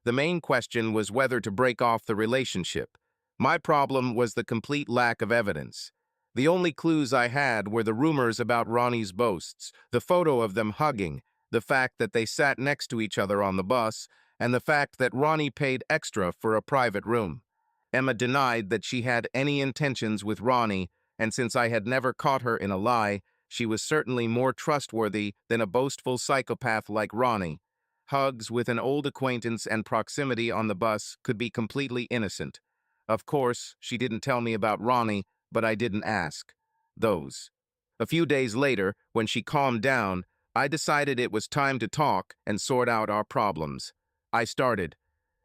The main question was whether to break off the relationship. My problem was the complete lack of evidence. The only clues I had were the rumors about Ronnie's boasts, the photo of them hugging, the fact that they sat next to each other on the bus, and the fact that Ronnie paid extra for a private room. Emma denied that she had any intentions with Ronnie, and since I had never caught her in a lie, she was certainly more trustworthy than a boastful psychopath like Ronnie. Hugs with an old acquaintance and proximity on the bus could be completely innocent. Of course, she didn't tell me about Ronnie, but I didn't ask. Those. A few days later, when she calmed down, I decided it was time to talk and sort out our problems. I started.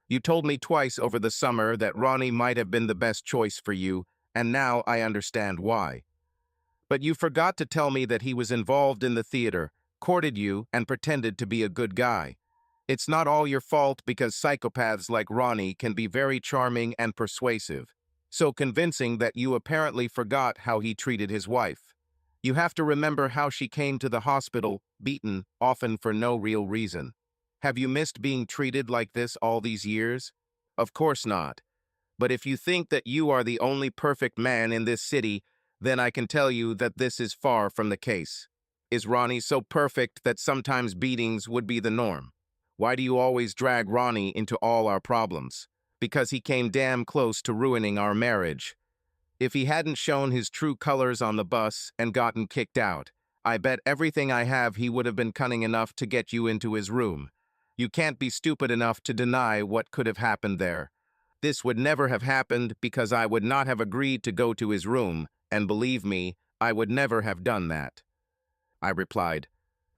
You told me twice over the summer that Ronnie might have been the best choice for you, and now I understand why. But you forgot to tell me that he was involved in the theater, courted you, and pretended to be a good guy. It's not all your fault because psychopaths like Ronnie can be very charming and persuasive, so convincing that you apparently forgot how he treated his wife. You have to remember how she came to the hospital, beaten, often for no real reason. Have you missed being treated like this all these years? Of course not. But if you think that you are the only perfect man in this city, then I can tell you that this is far from the case. Is Ronnie so perfect that sometimes beatings would be the norm? Why do you always drag Ronnie into all our problems? Because he came damn close to ruining our marriage. If he hadn't shown his true colors on the bus and gotten kicked out, I bet everything I have he would have been cunning enough to get you into his room. You can't be stupid enough to deny what could have happened there. This would never have happened because I would not have agreed to go to his room, and believe me, I would never have done that. I replied,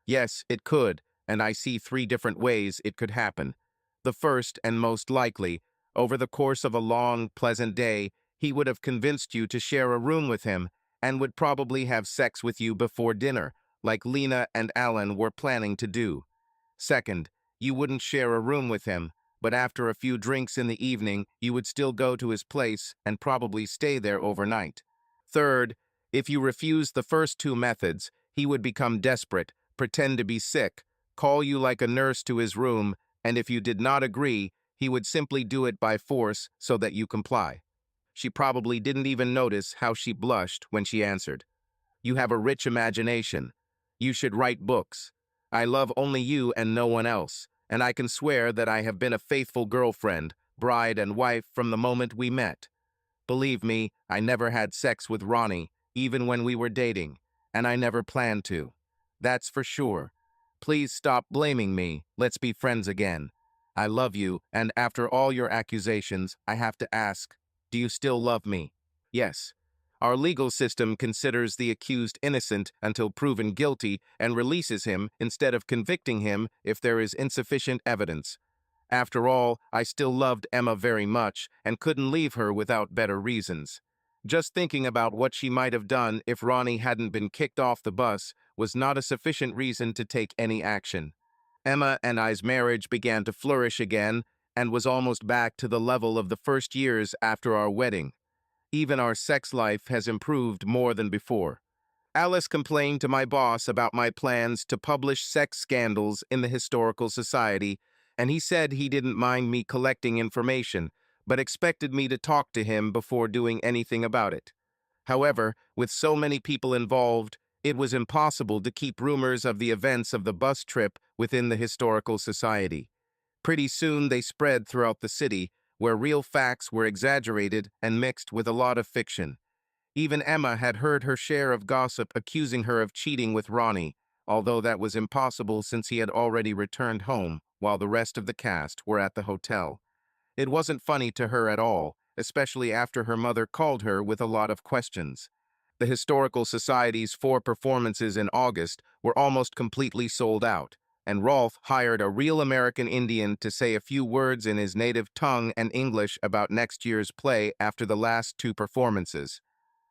yes, it could, and I see 3 different ways it could happen. The first, and most likely, over the course of a long, pleasant day, he would have convinced you to share a room with him, and would probably have sex with you before dinner, like Lena and Alan were planning to do. Second, you wouldn't share a room with him, but after a few drinks in the evening, you would still go to his place and probably stay there overnight. Third, if you refused the first 2 methods, he would become desperate, pretend to be sick, call you like a nurse to his room, and if you did not agree, he would simply do it by force so that you comply. She probably didn't even notice how she blushed when she answered. You have a rich imagination. You should write books. I love only you and no one else, and I can swear that I have been a faithful girlfriend, bride and wife from the moment we met. Believe me, I never had sex with Ronnie, even when we were dating, and I never planned to. That's for sure. Please stop blaming me. Let's be friends again. I love you, and after all your accusations, I have to ask, do you still love me? Yes. Our legal system considers the accused innocent until proven guilty and releases him instead of convicting him if there is insufficient evidence. After all, I still loved Emma very much and couldn't leave her without better reasons. Just thinking about what she might have done if Ronnie hadn't been kicked off the bus was not a sufficient reason to take any action. Emma and I's marriage began to flourish again and was almost back to the level of the first years after our wedding. Even our sex life has improved more than before. Alice complained to my boss about my plans to publish sex scandals in the Historical Society, and he said he didn't mind me collecting information, but expected me to talk to him before doing anything about it. However, with so many people involved, it was impossible to keep rumors of the events of the bus trip within the Historical Society. Pretty soon they spread throughout the city, where real facts were exaggerated and mixed with a lot of fiction. Even Emma had heard her share of gossip accusing her of cheating with Ronnie, although that was impossible since he had already returned home while the rest of the cast were at the hotel. It wasn't funny to her at all, especially after her mother called her with a lot of questions. The Historical Society's 4 performances in August were almost completely sold out, and Rolf hired a real American Indian to say a few words in his native tongue and English about next year's play after the last 2 performances.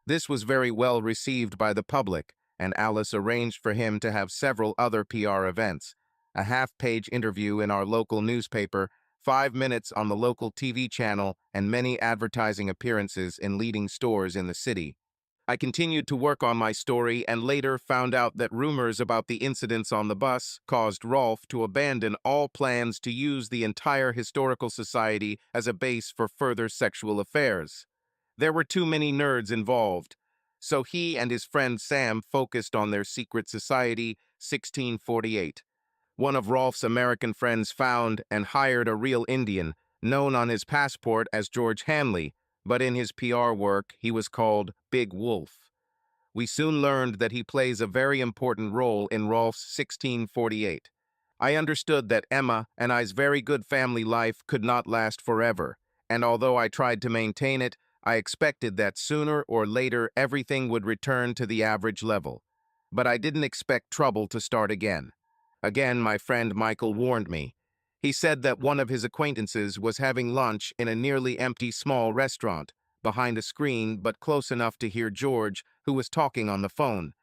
This was very well received by the public, and Alice arranged for him to have several other PR events, a half-page interview in our local newspaper, 5 minutes on the local TV channel, and many advertising appearances in leading stores in the city. I continued to work on my story and later found out that rumors about the incidents on the bus caused Rolf to abandon all plans to use the entire Historical Society as a base for further sexual affairs. There were too many nerds involved, so he and his friend Sam focused on their secret society, 1648. One of Rolf's American friends found and hired a real Indian, known on his passport as George Hanley, but in his PR work he was called Big Wolf. We soon learned that he plays a very important role in Rolf's 1648. I understood that Emma and I's very good family life could not last forever, and although I tried to maintain it, I expected that sooner or later everything would return to the average level. But I didn't expect trouble to start again. Again, my friend Michael warned me. He said that one of his acquaintances was having lunch in a nearly empty small restaurant, behind a screen but close enough to hear George, who was talking on the phone.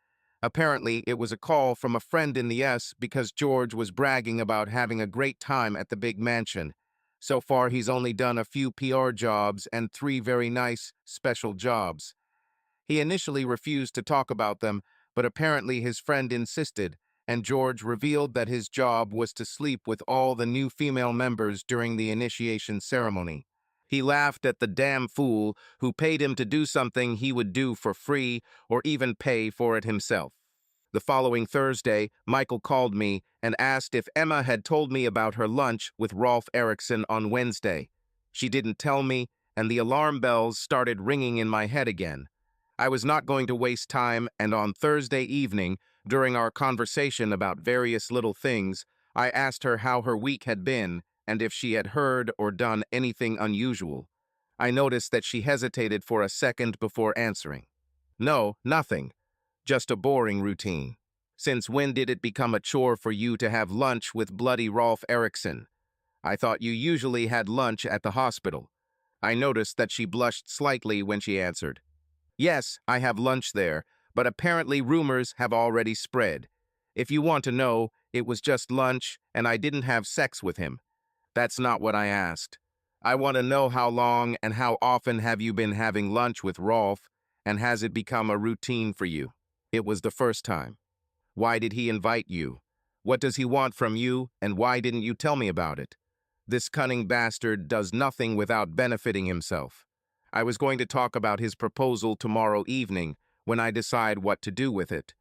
Apparently, it was a call from a friend in the S because George was bragging about having a great time at the big mansion. So far, he's only done a few PR jobs and 3 very nice, special jobs. He initially refused to talk about them, but apparently his friend insisted, and George revealed that his job was to sleep with all the new female members during the initiation ceremony. He laughed at the damn fool who paid him to do something he would do for free or even pay for it himself. The following Thursday, Michael called me and asked if Emma had told me about her lunch with Rolf Eriksson on Wednesday. She didn't tell me, and the alarm bells started ringing in my head again. I was not going to waste time, and on Thursday evening, during our conversation about various little things, I asked her how her week had been and if she had heard or done anything unusual. I noticed that she hesitated for a second before answering. No, nothing. Just a boring routine. Since when did it become a chore for you to have lunch with bloody Rolf Erickson? I thought you usually had lunch at the hospital. I noticed that she blushed slightly when she answered. Yes, I have lunch there, but apparently rumors have already spread. If you want to know, it was just lunch and I didn't have sex with him. That's not what I asked. I want to know how long and how often have you been having lunch with Rolf, and has it become a routine for you? It was the first time. Why did he invite you? What does he want from you, and why didn't you tell me about it? This cunning bastard does nothing without benefiting himself. I was going to talk about his proposal tomorrow evening when I decide what to do with it.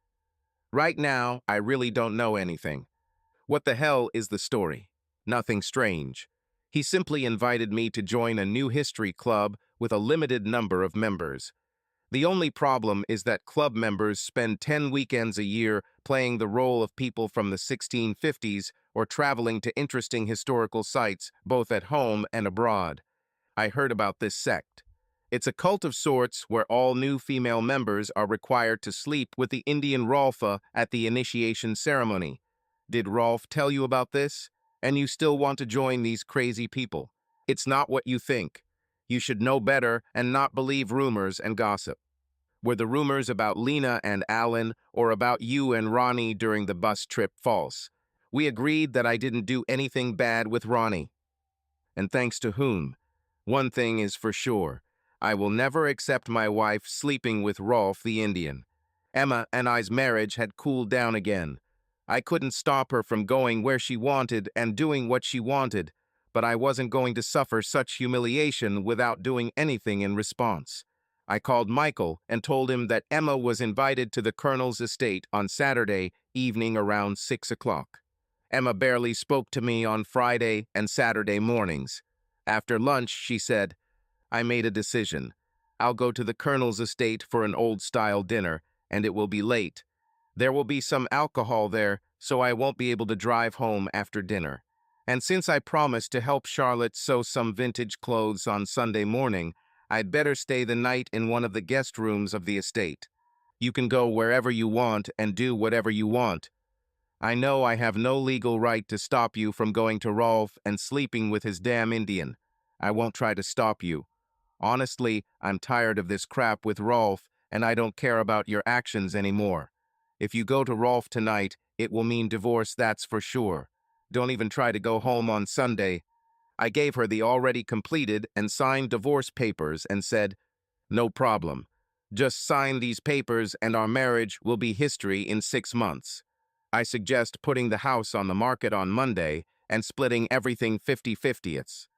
Right now, I really don't know anything. What the hell is the story? Nothing strange. He simply invited me to join a new history club with a limited number of members. The only problem is that club members spend 10 weekends a year playing the role of people from the 1650s or traveling to interesting historical sites, both at home and abroad. I heard about this sect. It's a cult of sorts where all new female members are required to sleep with the Indian Rolfa at the initiation ceremony. Did Rolf tell you about this? And you still want to join these crazy people? It's not what you think. You should know better and not believe rumors and gossip. Were the rumors about Lena and Alan or about you and Ronnie during the bus trip false? We agreed that I didn't do anything bad with Ronnie. And thanks to whom? One thing is for sure. I will never accept my wife sleeping with Rolf the Indian. Emma and I's marriage had cooled down again. I couldn't stop her from going where she wanted and doing what she wanted, but I wasn't going to suffer such humiliation without doing anything in response. I called Michael and told him that Emma was invited to the Colonel's estate on Saturday evening around 6 o'clock. Emma barely spoke to me on Friday and Saturday mornings. After lunch, she said, I made a decision. I'll go to the Colonel's estate for an old-style dinner, and it will be late. There will be some alcohol there, so I won't be able to drive home after dinner. And since I promised to help Charlotte sew some vintage clothes on Sunday morning, I'd better stay the night in one of the guest rooms of the estate. You can go wherever you want and do whatever you want. I know I have no legal right to stop you from going to Rolf and sleeping with his damn Indian. I won't try to stop you. Honestly, I'm tired of this crap with Rolf, and I don't care about your actions anymore. If you go to Rolf tonight, it will mean divorce, that's for sure. Don't even try to go home on Sunday. I gave her the already completed and signed divorce papers and said, no problem. Just sign these papers and our marriage will be history in 6 months. I suggest putting the house on the market on Monday and splitting everything 50-50ths.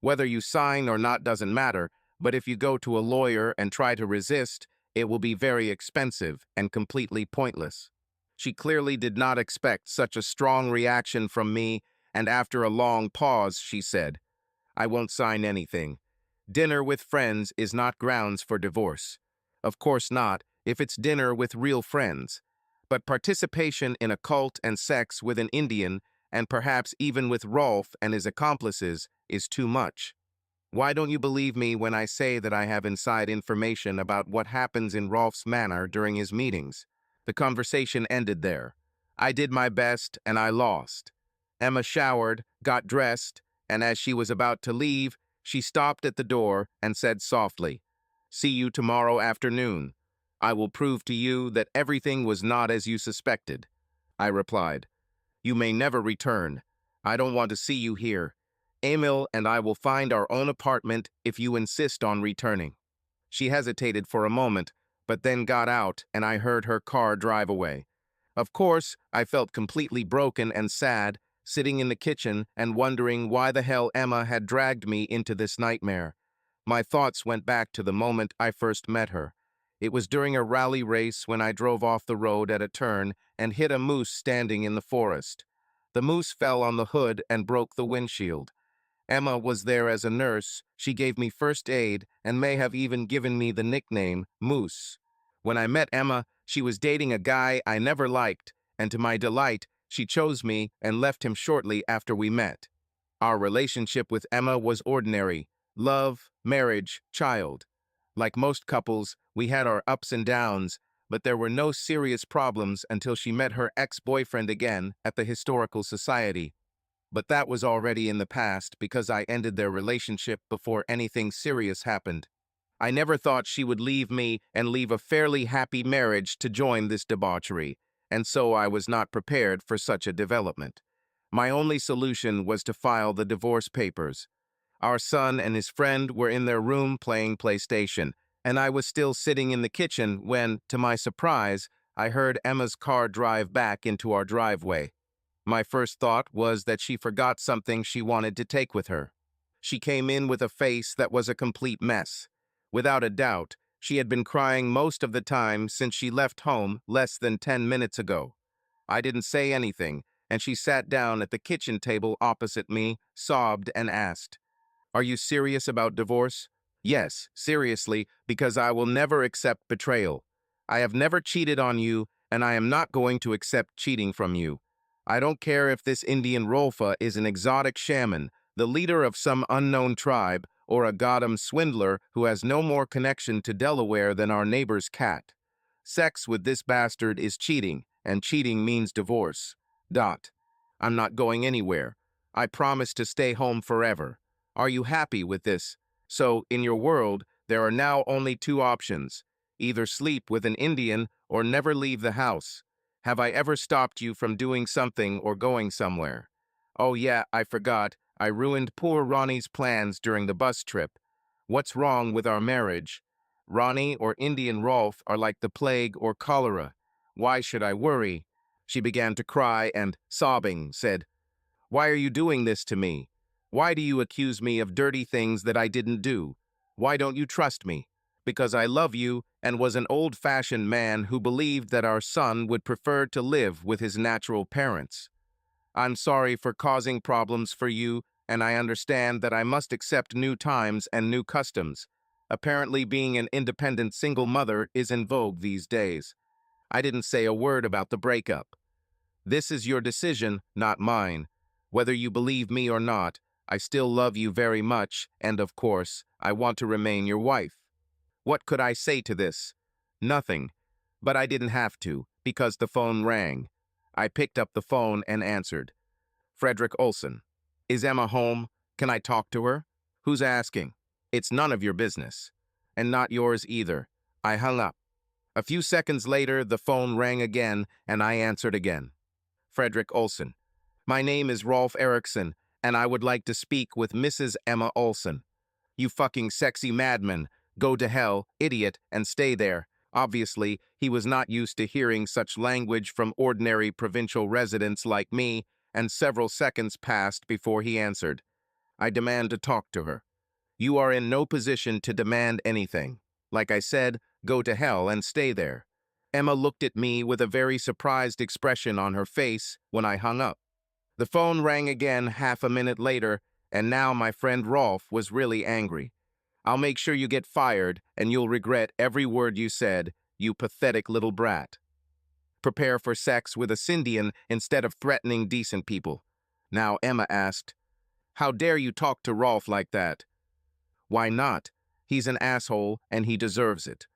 Whether you sign or not doesn't matter, but if you go to a lawyer and try to resist, it will be very expensive and completely pointless. She clearly did not expect such a strong reaction from me, and after a long pause, she said, I won't sign anything. Dinner with friends is not grounds for divorce. Of course not, if it's dinner with real friends. But participation in a cult and sex with an Indian, and perhaps even with Rolf and his accomplices, is too much. Why don't you believe me when I say that I have inside information about what happens in Rolf's manor during his meetings? The conversation ended there. I did my best, and I lost. Emma showered, got dressed, and as she was about to leave, she stopped at the door and said softly, See you tomorrow afternoon. I will prove to you that everything was not as you suspected. I replied, You may never return. I don't want to see you here. Emil and I will find our own apartment if you insist on returning. She hesitated for a moment, but then got out and I heard her car drive away. Of course, I felt completely broken and sad, sitting in the kitchen and wondering why the hell Emma had dragged me into this nightmare. My thoughts went back to the moment I first met her. It was during a rally race when I drove off the road at a turn and hit a moose standing in the forest. The moose fell on the hood and broke the windshield. Emma was there as a nurse. She gave me first aid and may have even given me the nickname Moose. When I met Emma, she was dating a guy I never liked, and to my delight, she chose me and left him shortly after we met. Our relationship with Emma was ordinary, Love, marriage, child. Like most couples, we had our ups and downs, but there were no serious problems until she met her ex-boyfriend again at the Historical Society. But that was already in the past because I ended their relationship before anything serious happened. I never thought she would leave me and leave a fairly happy marriage to join this debauchery, and so I was not prepared for such a development. My only solution was to file the divorce papers. Our son and his friend were in their room playing PlayStation, and I was still sitting in the kitchen when, to my surprise, I heard Emma's car drive back into our driveway. My first thought was that she forgot something she wanted to take with her. She came in with a face that was a complete mess. Without a doubt, she had been crying most of the time since she left home less than 10 minutes ago. I didn't say anything, and she sat down at the kitchen table opposite me, sobbed, and asked, "Are you serious about divorce?" "Yes, seriously, because I will never accept betrayal. I have never cheated on you, and I am not going to accept cheating from you. I don't care if this Indian Rolfa is an exotic shaman, the leader of some unknown tribe, or a Gotham swindler who has no more connection to Delaware than our neighbor's cat. Sex with this bastard is cheating, and cheating means divorce. Dot. I'm not going anywhere. I promise to stay home forever. Are you happy with this? So, in your world, there are now only two options. Either sleep with an Indian or never leave the house. Have I ever stopped you from doing something or going somewhere? Oh yeah, I forgot. I ruined poor Ronnie's plans during the bus trip. What's wrong with our marriage? Ronnie or Indian Rolf are like the plague or cholera. Why should I worry? She began to cry and, sobbing, said, "Why are you doing this to me? Why do you accuse me of dirty things that I didn't do? Why don't you trust me? Because I love you and was an old-fashioned man who believed that our son would prefer to live with his natural parents. I'm sorry for causing problems for you, and I understand that I must accept new times and new customs. Apparently being an independent single mother is in vogue these days. I didn't say a word about the breakup. This is your decision, not mine. Whether you believe me or not, I still love you very much, and of course, I want to remain your wife." What could I say to this? Nothing. But I didn't have to, because the phone rang. I picked up the phone and answered. "Frederick Olson. Is Emma home? Can I talk to her?" "Who's asking?" "It's none of your business." "And not yours either." I hung up. A few seconds later, the phone rang again, and I answered again. Frederick Olson. "My name is Rolf Erickson, and I would like to speak with Mrs. Emma Olson." "You fucking sexy madman. Go to hell, idiot, and stay there." Obviously, he was not used to hearing such language from ordinary provincial residents like me, and several seconds passed before he answered. "I demand to talk to her." "You are in no position to demand anything. Like I said, go to hell and stay there." Emma looked at me with a very surprised expression on her face when I hung up. The phone rang again half a minute later, and now my friend Rolf was really angry. "I'll make sure you get fired, and you'll regret every word you said, you pathetic little brat. Prepare for sex with a Scindian instead of threatening decent people." Now Emma asked, "How dare you talk to Rolf like that?" "Why not? He's an asshole, and he deserves it."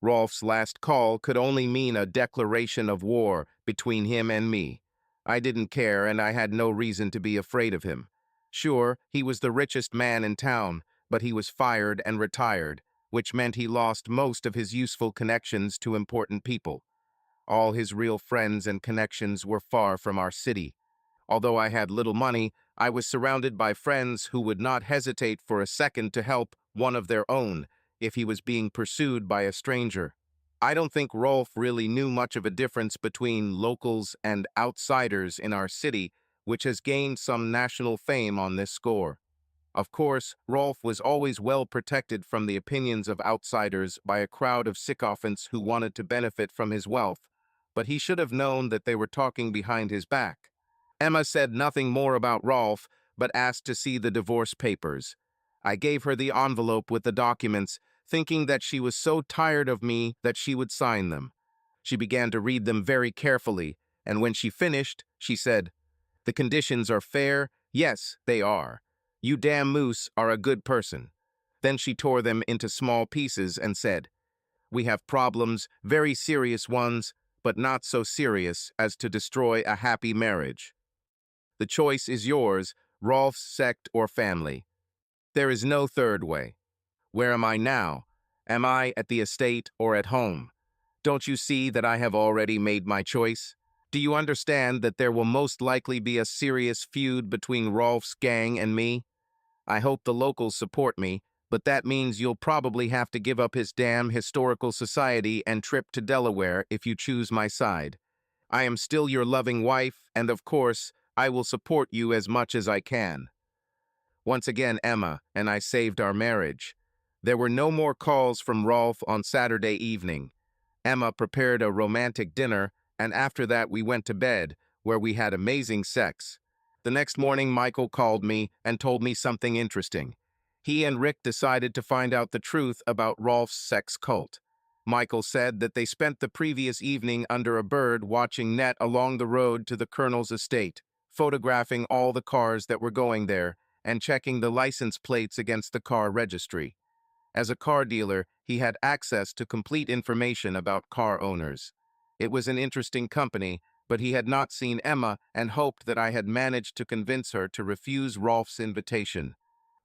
Rolf's last call could only mean a declaration of war between him and me. I didn't care, and I had no reason to be afraid of him. Sure, he was the richest man in town, but he was fired and retired, which meant he lost most of his useful connections to important people. All his real friends and connections were far from our city. Although I had little money, I was surrounded by friends who would not hesitate for a second to help one of their own if he was being pursued by a stranger. I don't think Rolf really knew much of a difference between locals and outsiders in our city, which has gained some national fame on this score. Of course, Rolf was always well protected from the opinions of outsiders by a crowd of sycophants who wanted to benefit from his wealth, but he should have known that they were talking behind his back. Emma said nothing more about Rolf, but asked to see the divorce papers. I gave her the envelope with the documents, thinking that she was so tired of me that she would sign them. She began to read them very carefully, and when she finished, she said, "The conditions are fair. Yes, they are. You damn moose are a good person. Then she tore them into small pieces and said, "We have problems, very serious ones, but not so serious as to destroy a happy marriage. The choice is yours, Rolf's sect or family. There is no third way. Where am I now? Am I at the estate or at home? Don't you see that I have already made my choice? Do you understand that there will most likely be a serious feud between Rolf's gang and me? I hope the locals support me, but that means you'll probably have to give up his damn historical society and trip to Delaware if you choose my side. I am still your loving wife, and of course, I will support you as much as I can." Once again, Emma and I saved our marriage. There were no more calls from Rolf on Saturday evening. Emma prepared a romantic dinner, and after that we went to bed, where we had amazing sex. The next morning, Michael called me and told me something interesting. He and Rick decided to find out the truth about Rolf's sex cult. Michael said that they spent the previous evening under a bird watching net along the road to the Colonel's estate, photographing all the cars that were going there and checking the license plates against the car registry. As a car dealer, he had access to complete information about car owners. It was an interesting company, but he had not seen Emma and hoped that I had managed to convince her to refuse Rolf's invitation.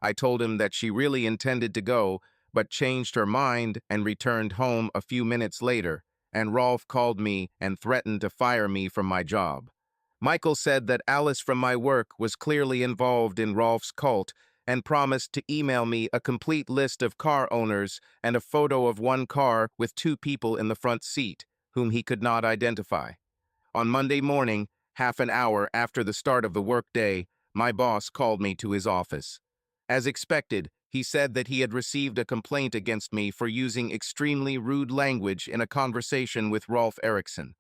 I told him that she really intended to go, but changed her mind and returned home a few minutes later, and Rolf called me and threatened to fire me from my job. Michael said that Alice from my work was clearly involved in Rolf's cult and promised to email me a complete list of car owners and a photo of one car with two people in the front seat, whom he could not identify. On Monday morning, half an hour after the start of the workday, my boss called me to his office. As expected, he said that he had received a complaint against me for using extremely rude language in a conversation with Rolf Eriksson.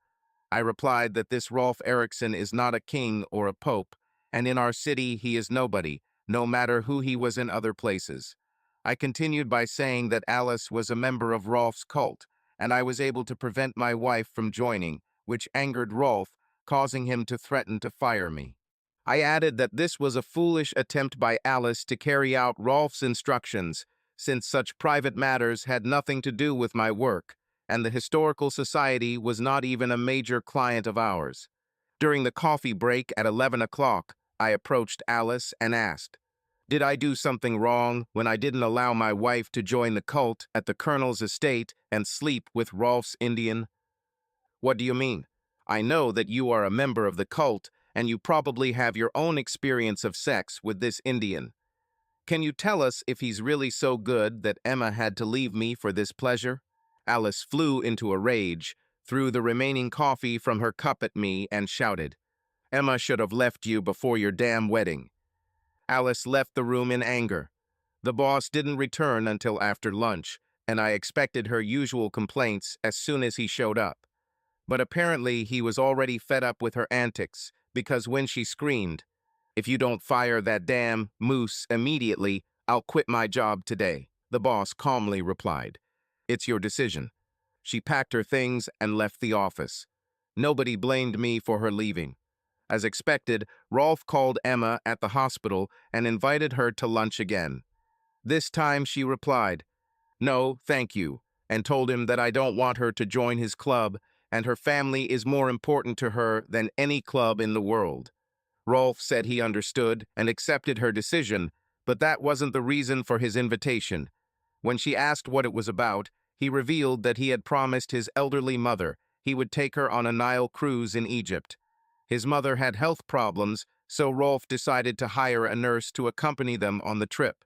I replied that this Rolf Eriksson is not a king or a pope, and in our city he is nobody, no matter who he was in other places. I continued by saying that Alice was a member of Rolf's cult, and I was able to prevent my wife from joining, which angered Rolf, causing him to threaten to fire me. I added that this was a foolish attempt by Alice to carry out Rolf's instructions, since such private matters had nothing to do with my work, and the Historical Society was not even a major client of ours. During the coffee break at 11 o'clock, I approached Alice and asked, "Did I do something wrong when I didn't allow my wife to join the cult at the Colonel's estate and sleep with Rolf's Indian?" "What do you mean? I know that you are a member of the cult, and you probably have your own experience of sex with this Indian. Can you tell us if he's really so good that Emma had to leave me for this pleasure?" Alice flew into a rage, threw the remaining coffee from her cup at me, and shouted, "Emma should have left you before your damn wedding." Alice left the room in anger. The boss didn't return until after lunch, and I expected her usual complaints as soon as he showed up. But apparently he was already fed up with her antics, because when she screamed, "If you don't fire that damn moose immediately, I'll quit my job today," the boss calmly replied, "It's your decision." She packed her things and left the office. Nobody blamed me for her leaving. As expected, Rolf called Emma at the hospital and invited her to lunch again. This time she replied, "No, thank you," and told him that I don't want her to join his club, and her family is more important to her than any club in the world. Rolf said he understood and accepted her decision, but that wasn't the reason for his invitation. When she asked what it was about, he revealed that he had promised his elderly mother he would take her on a Nile cruise in Egypt. His mother had health problems, so Rolf decided to hire a nurse to accompany them on the trip.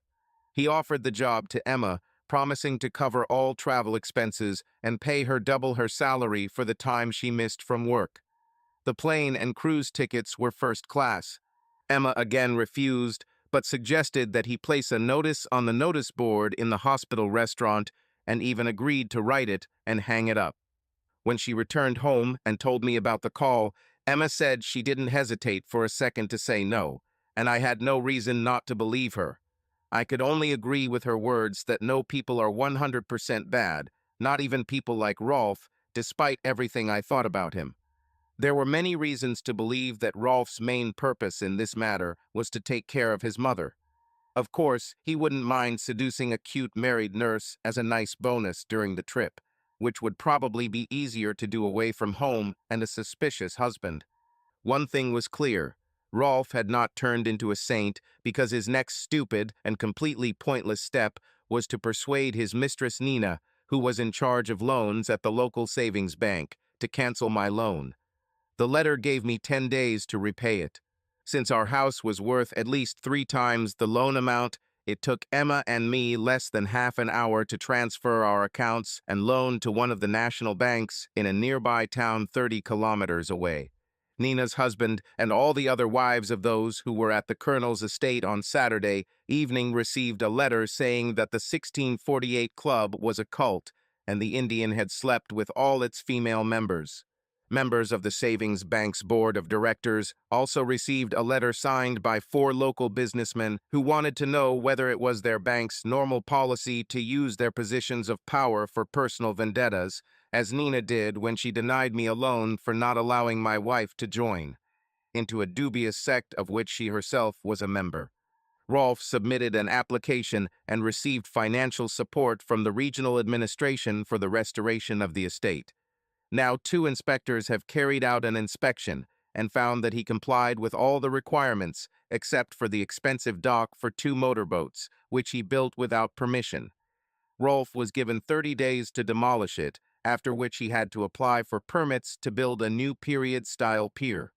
He offered the job to Emma, promising to cover all travel expenses and pay her double her salary for the time she missed from work. The plane and cruise tickets were first class. Emma again refused, but suggested that he place a notice on the notice board in the hospital restaurant and even agreed to write it and hang it up. When she returned home and told me about the call, Emma said she didn't hesitate for a second to say no, and I had no reason not to believe her. I could only agree with her words that no people are 100% bad, not even people like Rolf, despite everything I thought about him. There were many reasons to believe that Rolf's main purpose in this matter was to take care of his mother. Of course, he wouldn't mind seducing a cute married nurse as a nice bonus during the trip, which would probably be easier to do away from home and a suspicious husband. One thing was clear. Rolf had not turned into a saint because his next stupid and completely pointless step was to persuade his mistress Nina, who was in charge of loans at the local savings bank, to cancel my loan. The letter gave me 10 days to repay it. Since our house was worth at least 3 times the loan amount, it took Emma and me less than half an hour to transfer our accounts and loan to one of the national banks in a nearby town 30 kilometers away. Nina's husband and all the other wives of those who were at the colonel's estate on Saturday evening received a letter saying that the 1648 Club was a cult and the Indian had slept with all its female members. Members of the Savings Bank's board of directors also received a letter signed by 4 local businessmen who wanted to know whether it was their bank's normal policy to use their positions of power for personal vendettas, as Nina did when she denied me a loan for not allowing my wife to join, into a dubious sect of which she herself was a member. Rolf submitted an application and received financial support from the regional administration for the restoration of the estate. Now 2 inspectors have carried out an inspection and found that he complied with all the requirements except for the expensive dock for 2 motorboats, which he built without permission. Rolf was given 30 days to demolish it, after which he had to apply for permits to build a new period-style pier.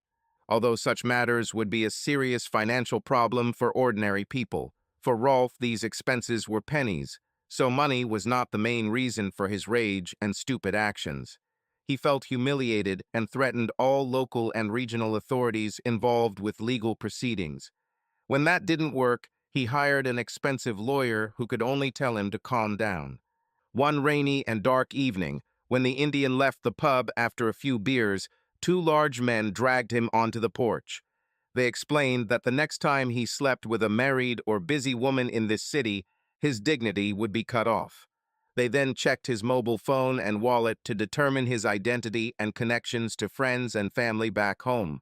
Although such matters would be a serious financial problem for ordinary people, for Rolf these expenses were pennies, so money was not the main reason for his rage and stupid actions. He felt humiliated and threatened all local and regional authorities involved with legal proceedings. When that didn't work, he hired an expensive lawyer who could only tell him to calm down. One rainy and dark evening, when the Indian left the pub after a few beers, 2 large men dragged him onto the porch. They explained that the next time he slept with a married or busy woman in this city, his dignity would be cut off. They then checked his mobile phone and wallet to determine his identity and connections to friends and family back home.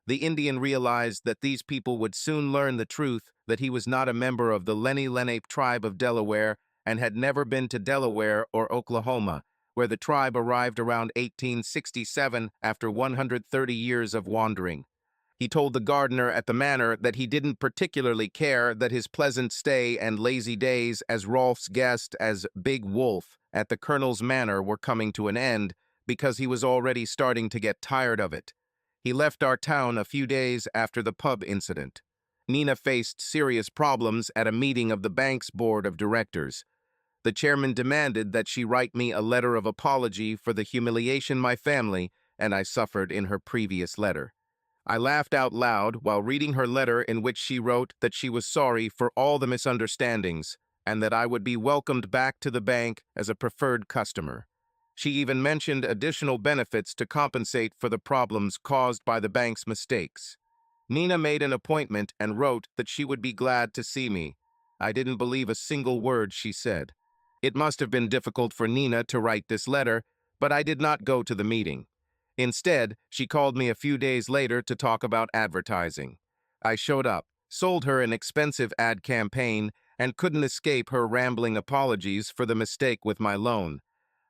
The Indian realized that these people would soon learn the truth that he was not a member of the Lenni Lenape tribe of Delaware and had never been to Delaware or Oklahoma, where the tribe arrived around 1867 after 130 years of wandering. He told the gardener at the manor that he didn't particularly care that his pleasant stay and lazy days as Rolf's guest as Big Wolf at the colonel's manor were coming to an end because he was already starting to get tired of it. He left our town a few days after the pub incident. Nina faced serious problems at a meeting of the bank's board of directors. The chairman demanded that she write me a letter of apology for the humiliation my family and I suffered in her previous letter. I laughed out loud while reading her letter in which she wrote that she was sorry for all the misunderstandings and that I would be welcomed back to the bank as a preferred customer. She even mentioned additional benefits to compensate for the problems caused by the bank's mistakes. Nina made an appointment and wrote that she would be glad to see me. I didn't believe a single word she said. It must have been difficult for Nina to write this letter, but I did not go to the meeting. Instead, she called me a few days later to talk about advertising. I showed up, sold her an expensive ad campaign, and couldn't escape her rambling apologies for the mistake with my loan.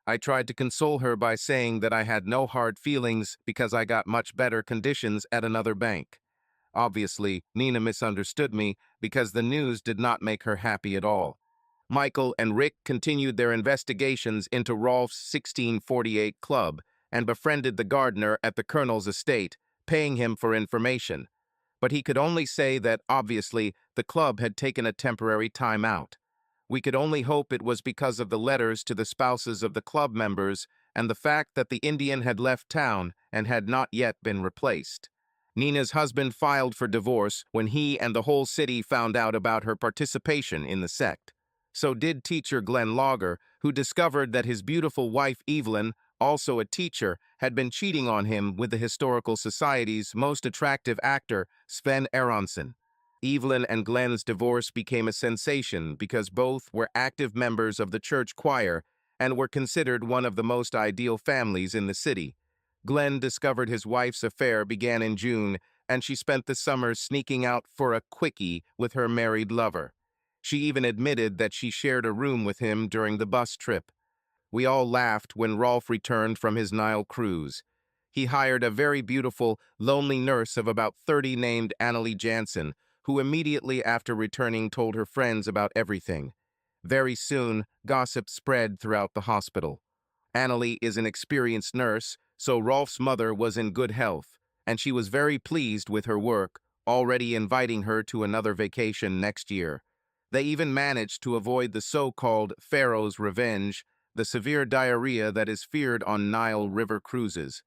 I tried to console her by saying that I had no hard feelings because I got much better conditions at another bank. Obviously, Nina misunderstood me because the news did not make her happy at all. Michael and Rick continued their investigations into Rolf's 1648 Club and befriended the gardener at the colonel's estate, paying him for information. But he could only say that, obviously, the club had taken a temporary time out. We could only hope it was because of the letters to the spouses of the club members and the fact that the Indian had left town and had not yet been replaced. Nina's husband filed for divorce when he and the whole city found out about her participation in the sect. So did teacher Glenn Lager, who discovered that his beautiful wife Evelyn, also a teacher, had been cheating on him with the Historical Society's most attractive actor, Sven Aronson. Evelyn and Glenn's divorce became a sensation because both were active members of the church choir and were considered one of the most ideal families in the city. Glenn discovered his wife's affair began in June, and she spent the summer sneaking out for a quickie with her married lover. She even admitted that she shared a room with him during the bus trip. We all laughed when Rolf returned from his Nile cruise. He hired a very beautiful, lonely nurse of about 30 named Annalie Jansen, who immediately after returning told her friends about everything. Very soon, gossip spread throughout the hospital. Annalie is an experienced nurse, so Rolf's mother was in good health, and she was very pleased with her work, already inviting her to another vacation next year. They even managed to avoid the so-called Pharaoh's Revenge, the severe diarrhea that is feared on Nile River cruises.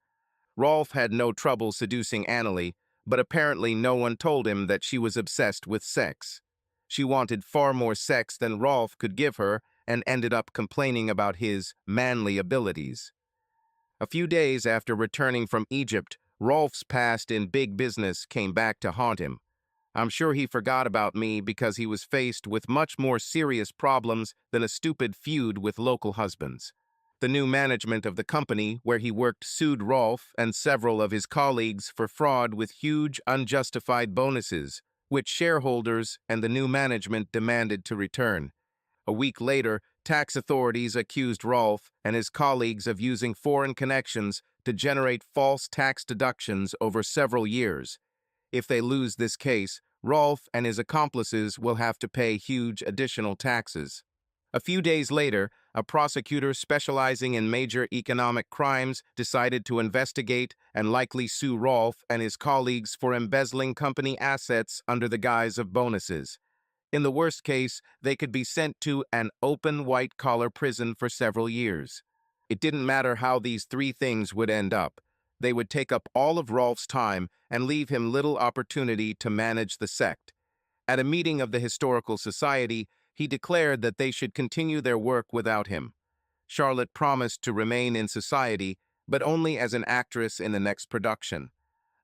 Rolf had no trouble seducing Annalie, but apparently no one told him that she was obsessed with sex. She wanted far more sex than Rolf could give her and ended up complaining about his manly abilities. A few days after returning from Egypt, Rolf's past in big business came back to haunt him. I'm sure he forgot about me because he was faced with much more serious problems than a stupid feud with local husbands. The new management of the company where he worked sued Rolf and several of his colleagues for fraud with huge, unjustified bonuses, which shareholders and the new management demanded to return. A week later, tax authorities accused Rolf and his colleagues of using foreign connections to generate false tax deductions over several years. If they lose this case, Rolf and his accomplices will have to pay huge additional taxes. A few days later, a prosecutor specializing in major economic crimes decided to investigate and likely sue Rolf and his colleagues for embezzling company assets under the guise of bonuses. In the worst case, they could be sent to an open white-collar prison for several years. It didn't matter how these three things would end up. They would take up all of Rolf's time and leave him little opportunity to manage the sect. At a meeting of the Historical Society, he declared that they should continue their work without him. Charlotte promised to remain in society, but only as an actress in the next production.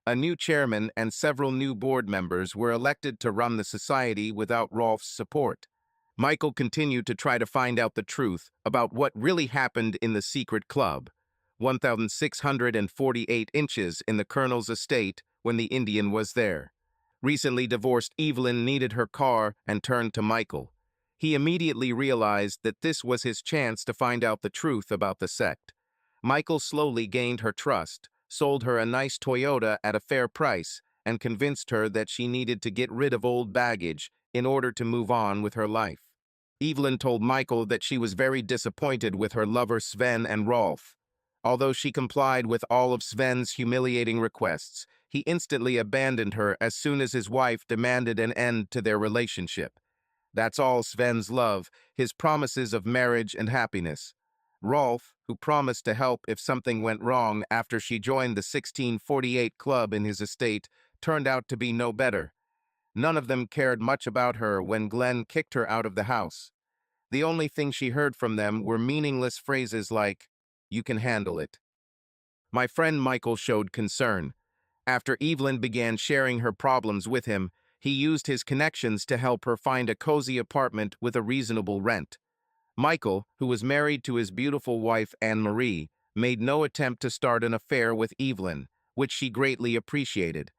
A new chairman and several new board members were elected to run the society without Rolf's support. Michael continued to try to find out the truth about what really happened in the secret club, 1,648 inches in the colonel's estate when the Indian was there. Recently divorced Evelyn needed her car and turned to Michael. He immediately realized that this was his chance to find out the truth about the sect. Michael slowly gained her trust, sold her a nice Toyota at a fair price, and convinced her that she needed to get rid of old baggage in order to move on with her life. Evelyn told Michael that she was very disappointed with her lover Sven and Rolf. Although she complied with all of Sven's humiliating requests, he instantly abandoned her as soon as his wife demanded an end to their relationship. That's all Sven's love, his promises of marriage and happiness. Rolf, who promised to help if something went wrong after she joined the 1648 club in his estate, turned out to be no better. None of them cared much about her when Glenn kicked her out of the house. The only thing she heard from them were meaningless phrases like, "You can handle it." My friend Michael showed concern. After Evelyn began sharing her problems with him, he used his connections to help her find a cozy apartment with a reasonable rent. Michael, who was married to his beautiful wife Anne-Marie, made no attempt to start an affair with Evelyn, which she greatly appreciated.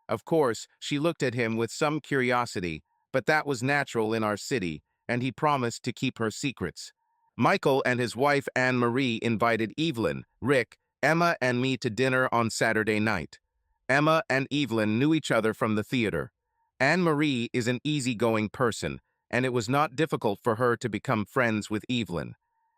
Of course, she looked at him with some curiosity, but that was natural in our city, and he promised to keep her secrets. Michael and his wife Anne-Marie invited Evelyn, Rick, Emma, and me to dinner on Saturday night. Emma and Evelyn knew each other from the theater. Anne-Marie is an easygoing person, and it was not difficult for her to become friends with Evelyn.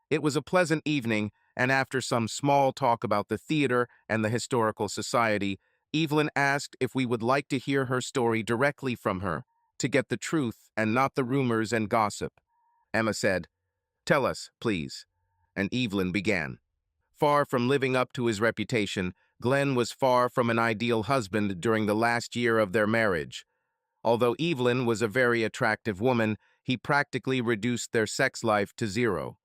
It was a pleasant evening, and after some small talk about the theater and the Historical Society, Evelyn asked if we would like to hear her story directly from her, to get the truth and not the rumors and gossip. Emma said, "Tell us, please." And Evelyn began. Far from living up to his reputation, Glenn was far from an ideal husband during the last year of their marriage. Although Evelyn was a very attractive woman, he practically reduced their sex life to zero.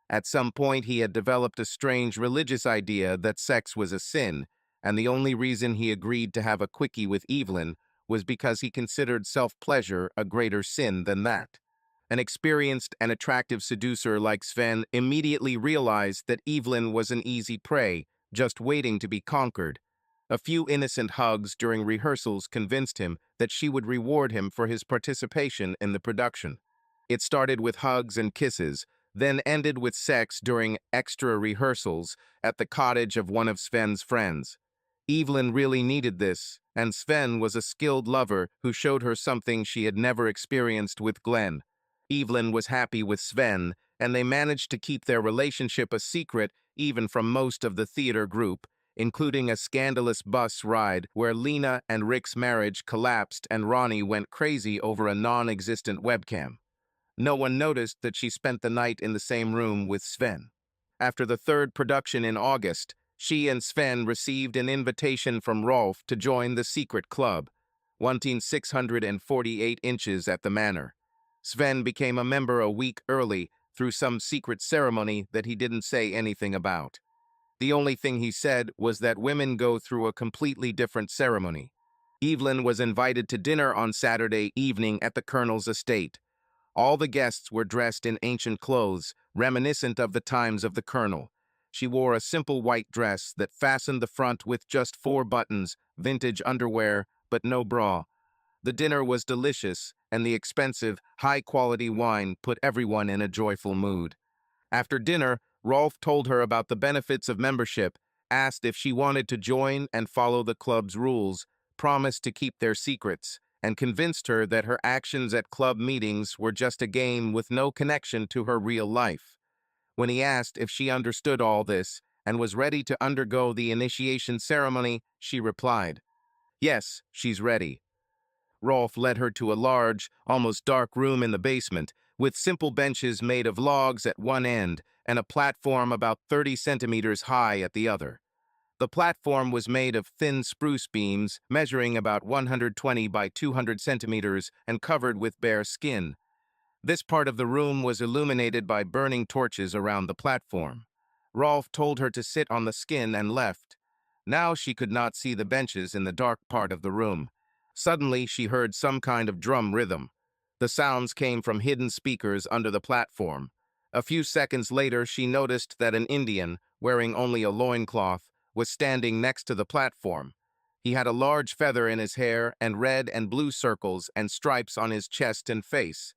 At some point, he had developed a strange religious idea that sex was a sin, and the only reason he agreed to have a quickie with Evelyn was because he considered self-pleasure a greater sin than that. An experienced and attractive seducer like Sven immediately realized that Evelyn was an easy prey, just waiting to be conquered. A few innocent hugs during rehearsals convinced him that she would reward him for his participation in the production. It started with hugs and kisses, then ended with sex during extra rehearsals at the cottage of one of Sven's friends. Evelyn really needed this, and Sven was a skilled lover who showed her something she had never experienced with Glenn. Evelyn was happy with Sven, and they managed to keep their relationship a secret even from most of the theater group, including a scandalous bus ride where Lena and Rick's marriage collapsed and Ronnie went crazy over a non-existent webcam. No one noticed that she spent the night in the same room with Sven. After the third production in August, she and Sven received an invitation from Rolf to join the secret club, wanting 648 inches at the manor. Sven became a member a week early through some secret ceremony that he didn't say anything about. The only thing he said was that women go through a completely different ceremony. Evelyn was invited to dinner on Saturday evening at the Colonel's estate. All the guests were dressed in ancient clothes, reminiscent of the times of the Colonel. She wore a simple white dress that fastened the front with just 4 buttons, vintage underwear, but no bra. The dinner was delicious, and the expensive, high-quality wine put everyone in a joyful mood. After dinner, Rolf told her about the benefits of membership, asked if she wanted to join and follow the club's rules, promised to keep their secrets, and convinced her that her actions at club meetings were just a game with no connection to her real life. When he asked if she understood all this and was ready to undergo the initiation ceremony, she replied, "Yes, she's ready." Rolf led her to a large, almost dark room in the basement, with simple benches made of logs at one end and a platform about 30 centimeters high at the other. The platform was made of thin spruce beams, measuring about 120 by 200 centimeters and covered with bare skin. This part of the room was illuminated by burning torches around the platform. Rolf told her to sit on the skin and left. Now she could not see the benches in the dark part of the room. Suddenly, she heard some kind of drum rhythm. The sounds came from hidden speakers under the platform. A few seconds later, she noticed that an Indian, wearing only a loincloth, was standing next to the platform. He had a large feather in his hair and red and blue circles and stripes on his chest and face.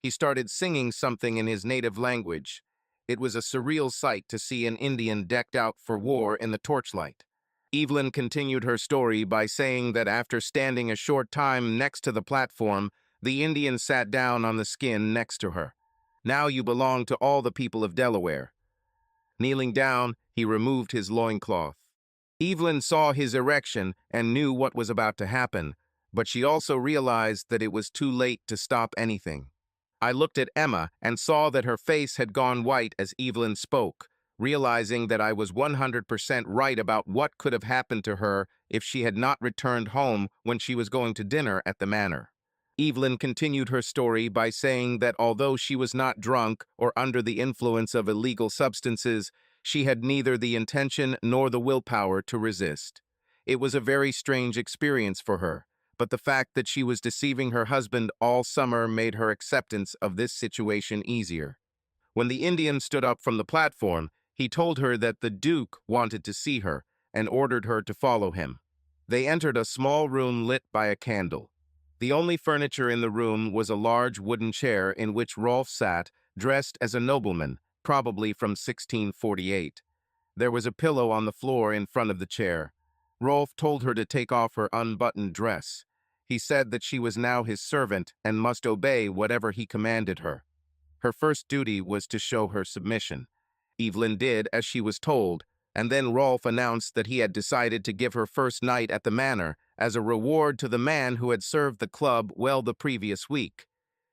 He started singing something in his native language. It was a surreal sight to see an Indian decked out for war in the torchlight. Evelyn continued her story by saying that after standing a short time next to the platform, the Indian sat down on the skin next to her. "Now you belong to all the people of Delaware." Kneeling down, he removed his loincloth. Evelyn saw his erection and knew what was about to happen, but she also realized that it was too late to stop anything. I looked at Emma and saw that her face had gone white as Evelyn spoke, realizing that I was 100% right about what could have happened to her if she had not returned home when she was going to dinner at the manor. Evelyn continued her story by saying that although she was not drunk or under the influence of illegal substances, she had neither the intention nor the willpower to resist. It was a very strange experience for her, but the fact that she was deceiving her husband all summer made her acceptance of this situation easier. When the Indian stood up from the platform, he told her that the Duke wanted to see her and ordered her to follow him. They entered a small room lit by a candle. The only furniture in the room was a large wooden chair in which Rolf sat, dressed as a nobleman, probably from 1648. There was a pillow on the floor in front of the chair. Rolf told her to take off her unbuttoned dress. He said that she was now his servant and must obey whatever he commanded her. Her first duty was to show her submission. Evelyn did as she was told, and then Rolf announced that he had decided to give her first night at the manor as a reward to the man who had served the club well the previous week.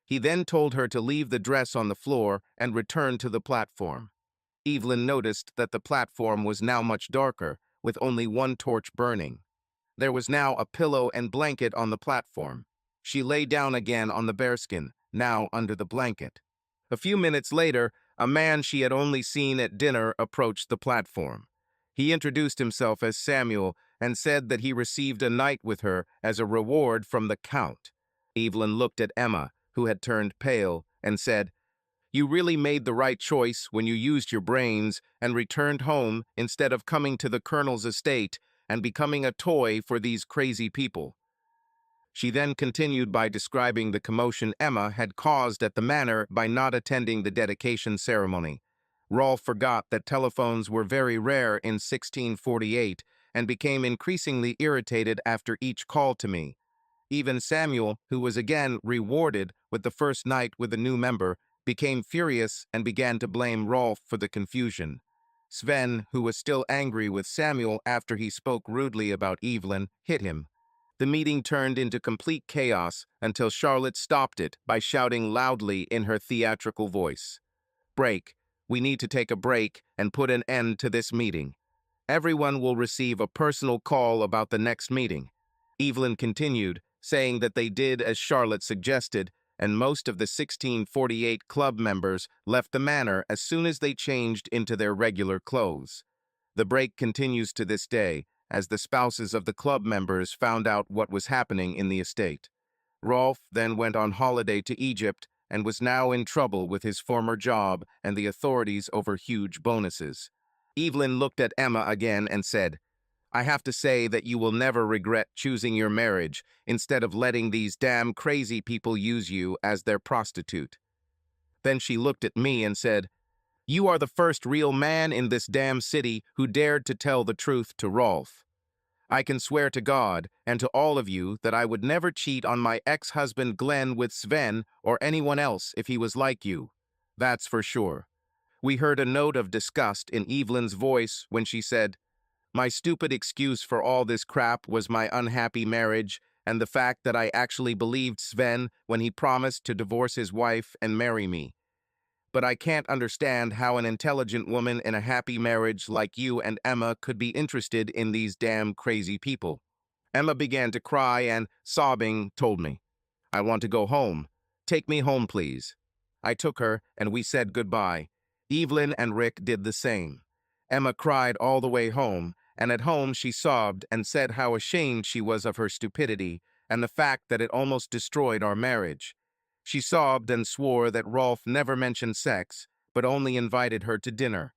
He then told her to leave the dress on the floor and return to the platform. Evelyn noticed that the platform was now much darker, with only one torch burning. There was now a pillow and blanket on the platform. She lay down again on the bearskin, now under the blanket. A few minutes later, a man she had only seen at dinner approached the platform. He introduced himself as Samuel and said that he received a night with her as a reward from the Count. Evelyn looked at Emma, who had turned pale, and said, "You really made the right choice when you used your brains and returned home instead of coming to the Colonel's estate and becoming a toy for these crazy people." She then continued by describing the commotion Emma had caused at the manor by not attending the dedication ceremony. Rolf forgot that telephones were very rare in 1648 and became increasingly irritated after each call to me. Even Samuel, who was again rewarded with the first night with a new member, became furious and began to blame Rolf for the confusion. Sven, who was still angry with Samuel after he spoke rudely about Evelyn, hit him. The meeting turned into complete chaos until Charlotte stopped it by shouting loudly in her theatrical voice, "Break. We need to take a break and put an end to this meeting. Everyone will receive a personal call about the next meeting." Evelyn continued, saying that they did as Charlotte suggested, and most of the 1648 club members left the manor as soon as they changed into their regular clothes. The break continues to this day, as the spouses of the club members found out what was happening in the estate. Rolf then went on holiday to Egypt and was now in trouble with his former job and the authorities over huge bonuses. Evelyn looked at Emma again and said, "I have to say that you will never regret choosing your marriage instead of letting these damn crazy people use you as their prostitute." Then she looked at me and said, "You are the first real man in this damn city who dared to tell the truth to Rolf. I can swear to God and to all of you that I would never cheat on my ex-husband Glenn with Sven or anyone else if he was like you. That's for sure." We heard a note of disgust in Evelyn's voice when she said, "My stupid excuse for all this crap was my unhappy marriage and the fact that I actually believed Sven when he promised to divorce his wife and marry me. But I can't understand how an intelligent woman in a happy marriage like you and Emma could be interested in these damn crazy people." Emma began to cry and, sobbing, told me, "I want to go home. Take me home, please." I took her, and we said goodbye. Evelyn and Rick did the same. Emma cried all the way home, and at home she sobbed and said how ashamed she was of her stupidity and the fact that it almost destroyed our marriage. She sobbed and swore that Rolf never mentioned sex, but only invited her to dinner.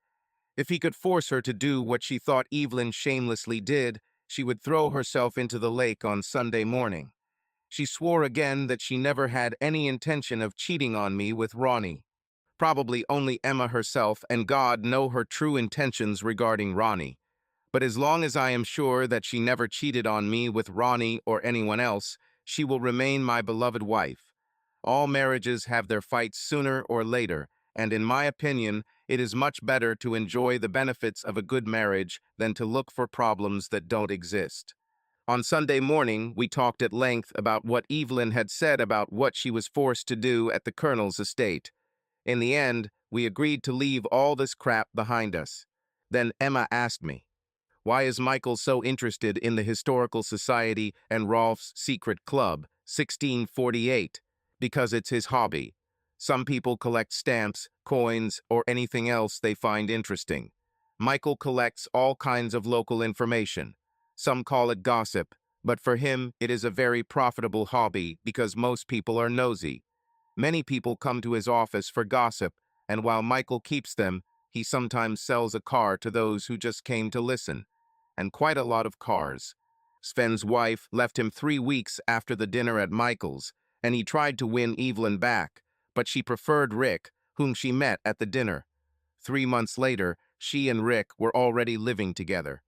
If he could force her to do what she thought Evelyn shamelessly did, she would throw herself into the lake on Sunday morning. She swore again that she never had any intention of cheating on me with Ronnie. Probably only Emma herself and God know her true intentions regarding Ronnie. But as long as I am sure that she never cheated on me with Ronnie or anyone else, she will remain my beloved wife. All marriages have their fights sooner or later, and in my opinion, it is much better to enjoy the benefits of a good marriage than to look for problems that don't exist. On Sunday morning, we talked at length about what Evelyn had said about what she was forced to do at the Colonel's estate. In the end, we agreed to leave all this crap behind us. Then Emma asked me, "Why is Michael so interested in the Historical Society and Rolf's secret club, 1648? Because it's his hobby. Some people collect stamps, coins, or anything else they find interesting. Michael collects all kinds of local information. Some call it gossip, but for him it is a very profitable hobby because most people are nosy. Many people come to his office for gossip, and while Michael keeps them, he sometimes sells a car to those who just came to listen. And quite a lot of cars. Sven's wife left him 3 weeks after the dinner at Michael's, and he tried to win Evelyn back, but she preferred Rick, whom she met at the dinner. 3 months later, she and Rick were already living together.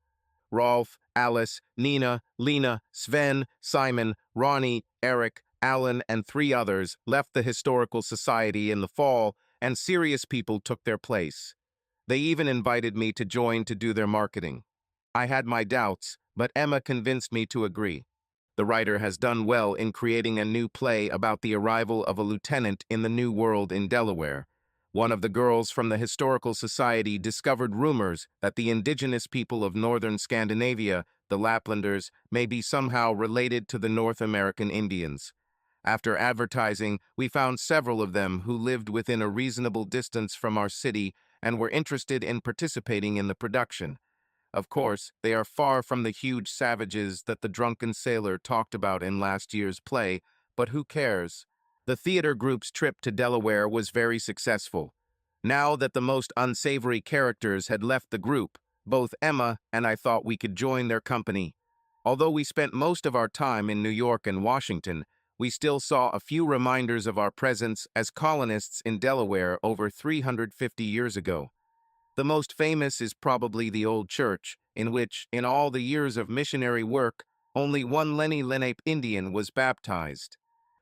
Rolf, Alice, Nina, Lena, Sven, Simon, Ronnie, Eric, Alan, and 3 others left the Historical Society in the fall, and serious people took their place. They even invited me to join to do their marketing. I had my doubts, but Emma convinced me to agree. The writer has done well in creating a new play about the arrival of a lieutenant in the New World in Delaware. One of the girls from the Historical Society discovered rumors that the indigenous people of northern Scandinavia, the Laplanders, may be somehow related to the North American Indians. After advertising, we found several of them who lived within a reasonable distance from our city and were interested in participating in the production. Of course, they are far from the huge savages that the drunken sailor talked about in last year's play, but who cares? The theater group's trip to Delaware was very successful. Now that the most unsavory characters had left the group, both Emma and I thought we could join their company. Although we spent most of our time in New York and Washington, we still saw a few reminders of our presence as colonists in Delaware over 350 years ago. The most famous is probably the old church, in which, in all the years of missionary work, only one Lenni Lenape Indian was baptized.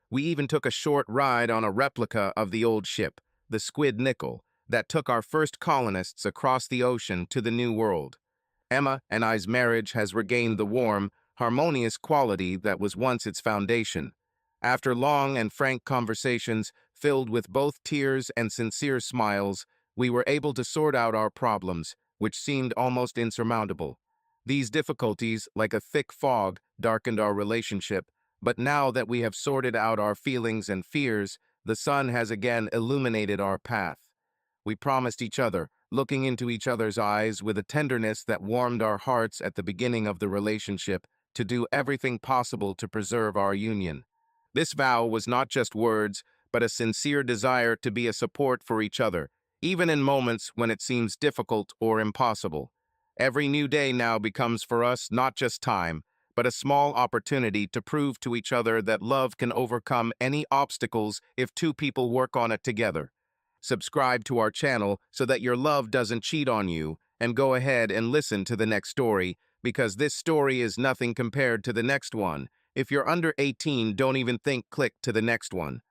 We even took a short ride on a replica of the old ship, the Squid Nickel, that took our first colonists across the ocean to the New World. Emma and I's marriage has regained the warm, harmonious quality that was once its foundation. After long and frank conversations filled with both tears and sincere smiles, we were able to sort out our problems, which seemed almost insurmountable. These difficulties, like a thick fog, darkened our relationship, but now that we have sorted out our feelings and fears, the sun has again illuminated our path. We promised each other, looking into each other's eyes with a tenderness that warmed our hearts at the beginning of the relationship, to do everything possible to preserve our union. This vow was not just words, but a sincere desire to be a support for each other, even in moments when it seems difficult or impossible. Every new day now becomes for us not just time, but a small opportunity to prove to each other that love can overcome any obstacles if two people work on it together. Subscribe to our channel so that your love doesn't cheat on you, and go ahead and listen to the next story, because this story is nothing compared to the next one. If you're under 18, don't even think click to the next one.